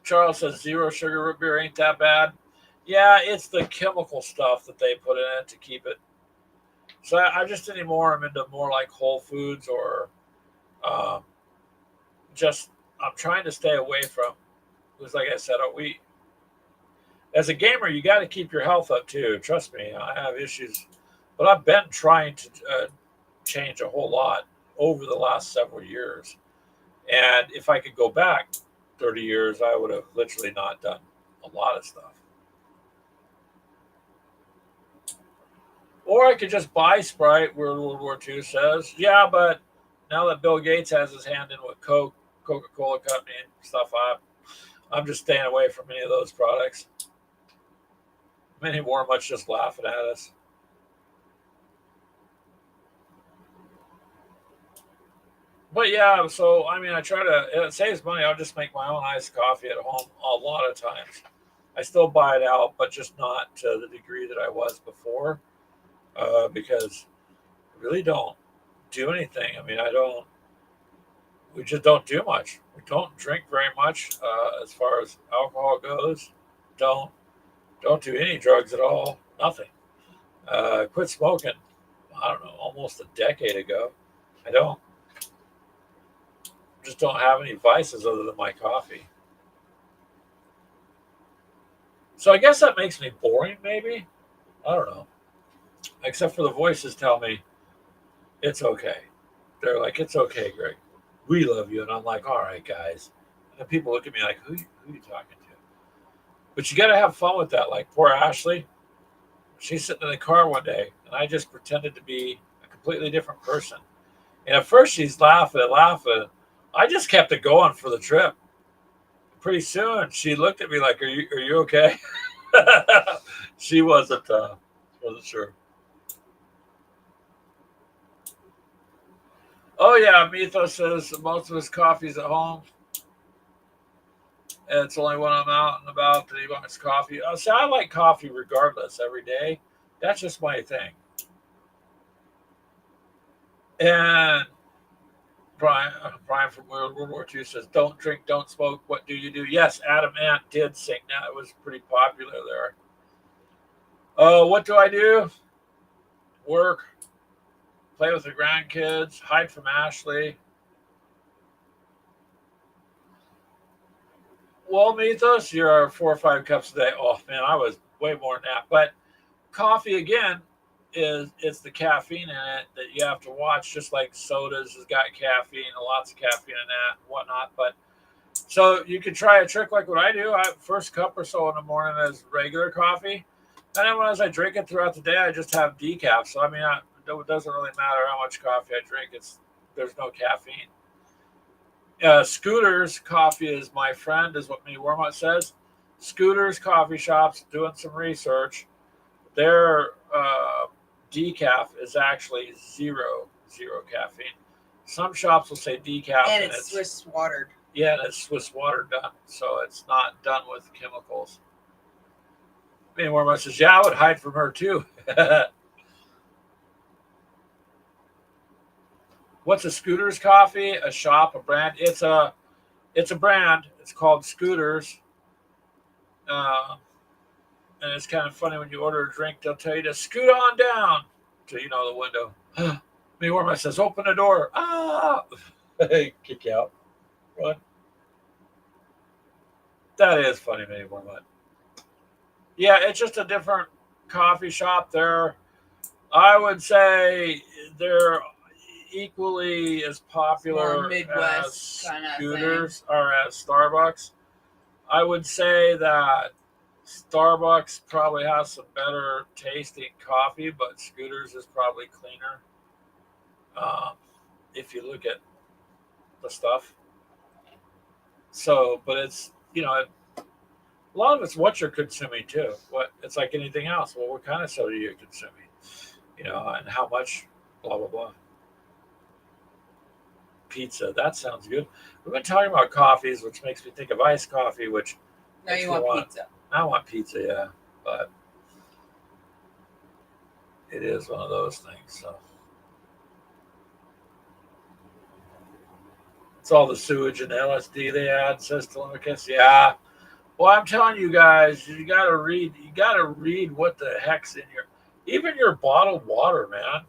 Charles says 0 sugar root beer ain't that bad. Yeah, it's the chemical stuff that they put in it to keep it. So I just anymore I'm into more like Whole Foods or I'm trying to stay away from, because like I said, as a gamer, you got to keep your health up too. Trust me, I have issues, but I've been trying to change a whole lot over the last several years. And if I could go back 30 years, I would have literally not done a lot of stuff. Or I could just buy Sprite, where World War II says. Yeah, but now that Bill Gates has his hand in with Coca-Cola Company and stuff, I'm just staying away from any of those products. Many more much just laughing at us. But yeah, so I try to, it saves money. I'll just make my own iced coffee at home a lot of times. I still buy it out, but just not to the degree that I was before, because I really don't do anything. I mean, I don't. We just don't do much. We don't drink very much as far as alcohol goes. Don't don't do any drugs at all. Nothing. Quit smoking. I don't know, almost a decade ago. I don't just don't have any vices other than my coffee. So I guess that makes me boring. Maybe I don't know. Except for the voices tell me it's okay. They're like, it's okay, Greg. We love you, and I'm like, all right, guys. And people look at me like, who are you talking to? But you got to have fun with that. Like poor Ashley, she's sitting in the car one day, and I just pretended to be a completely different person. And at first, she's laughing and laughing. I just kept it going for the trip. Pretty soon, she looked at me like, "Are you okay?" She wasn't sure. Oh yeah, Mythos says most of his coffee's at home. And it's only when I'm out and about that he wants coffee. See, I like coffee regardless every day. That's just my thing. And Brian from World War II says, "Don't drink, don't smoke. What do you do?" Yes, Adam Ant did sing that. It was pretty popular there. Oh, what do I do? Work, play with the grandkids, hide from Ashley. Well, Mythos, you're 4 or 5 cups a day. Oh man, I was way more than that. But coffee again is it's the caffeine in it that you have to watch. Just like sodas has got caffeine, lots of caffeine in that, and whatnot. But so you could try a trick like what I do. I first cup or so in the morning is regular coffee, and then as I drink it throughout the day, I just have decaf. So I mean, it doesn't really matter how much coffee I drink. There's no caffeine. Scooter's coffee is my friend, is what me Wormut says. Scooter's coffee shops doing some research. Their decaf is actually zero caffeine. Some shops will say decaf, and it's Swiss watered. Yeah, and it's Swiss water done, so it's not done with chemicals. Me Wormut says, "Yeah, I would hide from her too." What's a Scooter's coffee? A shop, a brand? It's a brand. It's called Scooters. Uh, and it's kind of funny when you order a drink, they'll tell you to scoot on down to the window. Me Wormut says, "Open the door." Ah, kick you out. Run. That is funny, Me Wormut. Yeah, it's just a different coffee shop there. I would say they're equally as popular More Midwest as kind of Scooters or as Starbucks. I would say that Starbucks probably has some better tasting coffee, but Scooters is probably cleaner. Um, if you look at the stuff. So, but it's a lot of it's what you're consuming too. What it's like anything else. Well, what kind of soda are you consuming? And how much? Blah blah blah. Pizza. That sounds good. We've been talking about coffees, which makes me think of iced coffee, which Now makes you me want pizza. I want pizza, yeah, but it is one of those things. So it's all the sewage and LSD they add, says Telemachus. Yeah. Well, I'm telling you guys, you gotta read. You gotta read what the heck's in even your bottled water, man.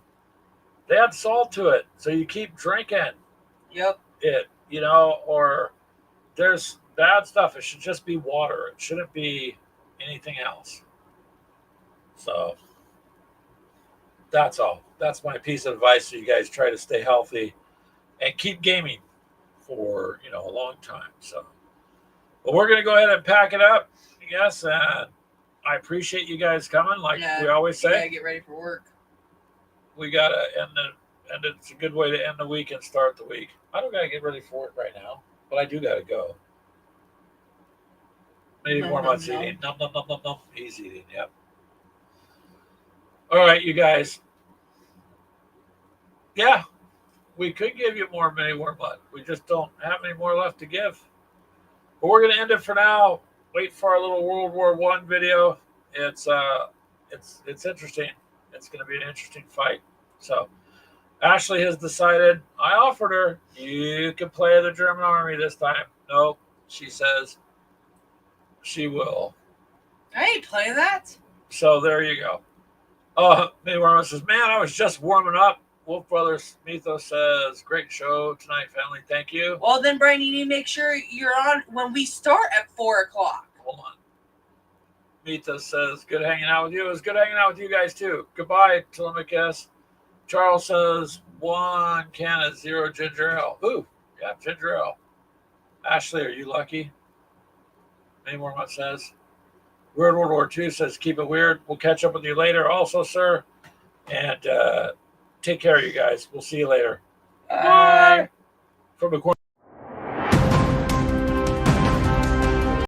They add salt to it, so you keep drinking Yep. it. Or there's bad stuff. It should just be water. It shouldn't be anything else. So that's all. That's my piece of advice. So you guys try to stay healthy and keep gaming for a long time. So, but we're gonna go ahead and pack it up. Yes, and I appreciate you guys coming. Like we always say, gotta get ready for work. we gotta and it's a good way to end the week and start the week. I don't gotta get ready for work right now, but I do gotta go. Maybe more months eating. Nom nom nom nom nom. He's eating. Yep. All right, you guys. Yeah, we could give you more mini Wormut. We just don't have any more left to give. But we're going to end it for now. wait for our little World War One video. It's interesting. It's going to be an interesting fight. So Ashley has decided. I offered her, you can play the German army this time. Nope, she says she will. I ain't playing that. So there you go. Maybe Warma says, man, I was just warming up. Wolf Brothers Mythos says, great show tonight, family. Thank you. Well, then, Brian, you need to make sure you're on when we start at 4 o'clock. Hold on. Mythos says, good hanging out with you. It was good hanging out with you guys, too. Goodbye, Telemachus. Charles says, 1 can of 0 ginger ale. Ooh, yeah, ginger ale. Ashley, are you lucky? Maybe Warma says. Weird World War II says, keep it weird. We'll catch up with you later also, sir. And take care of you guys. We'll see you later. Bye. From the corner.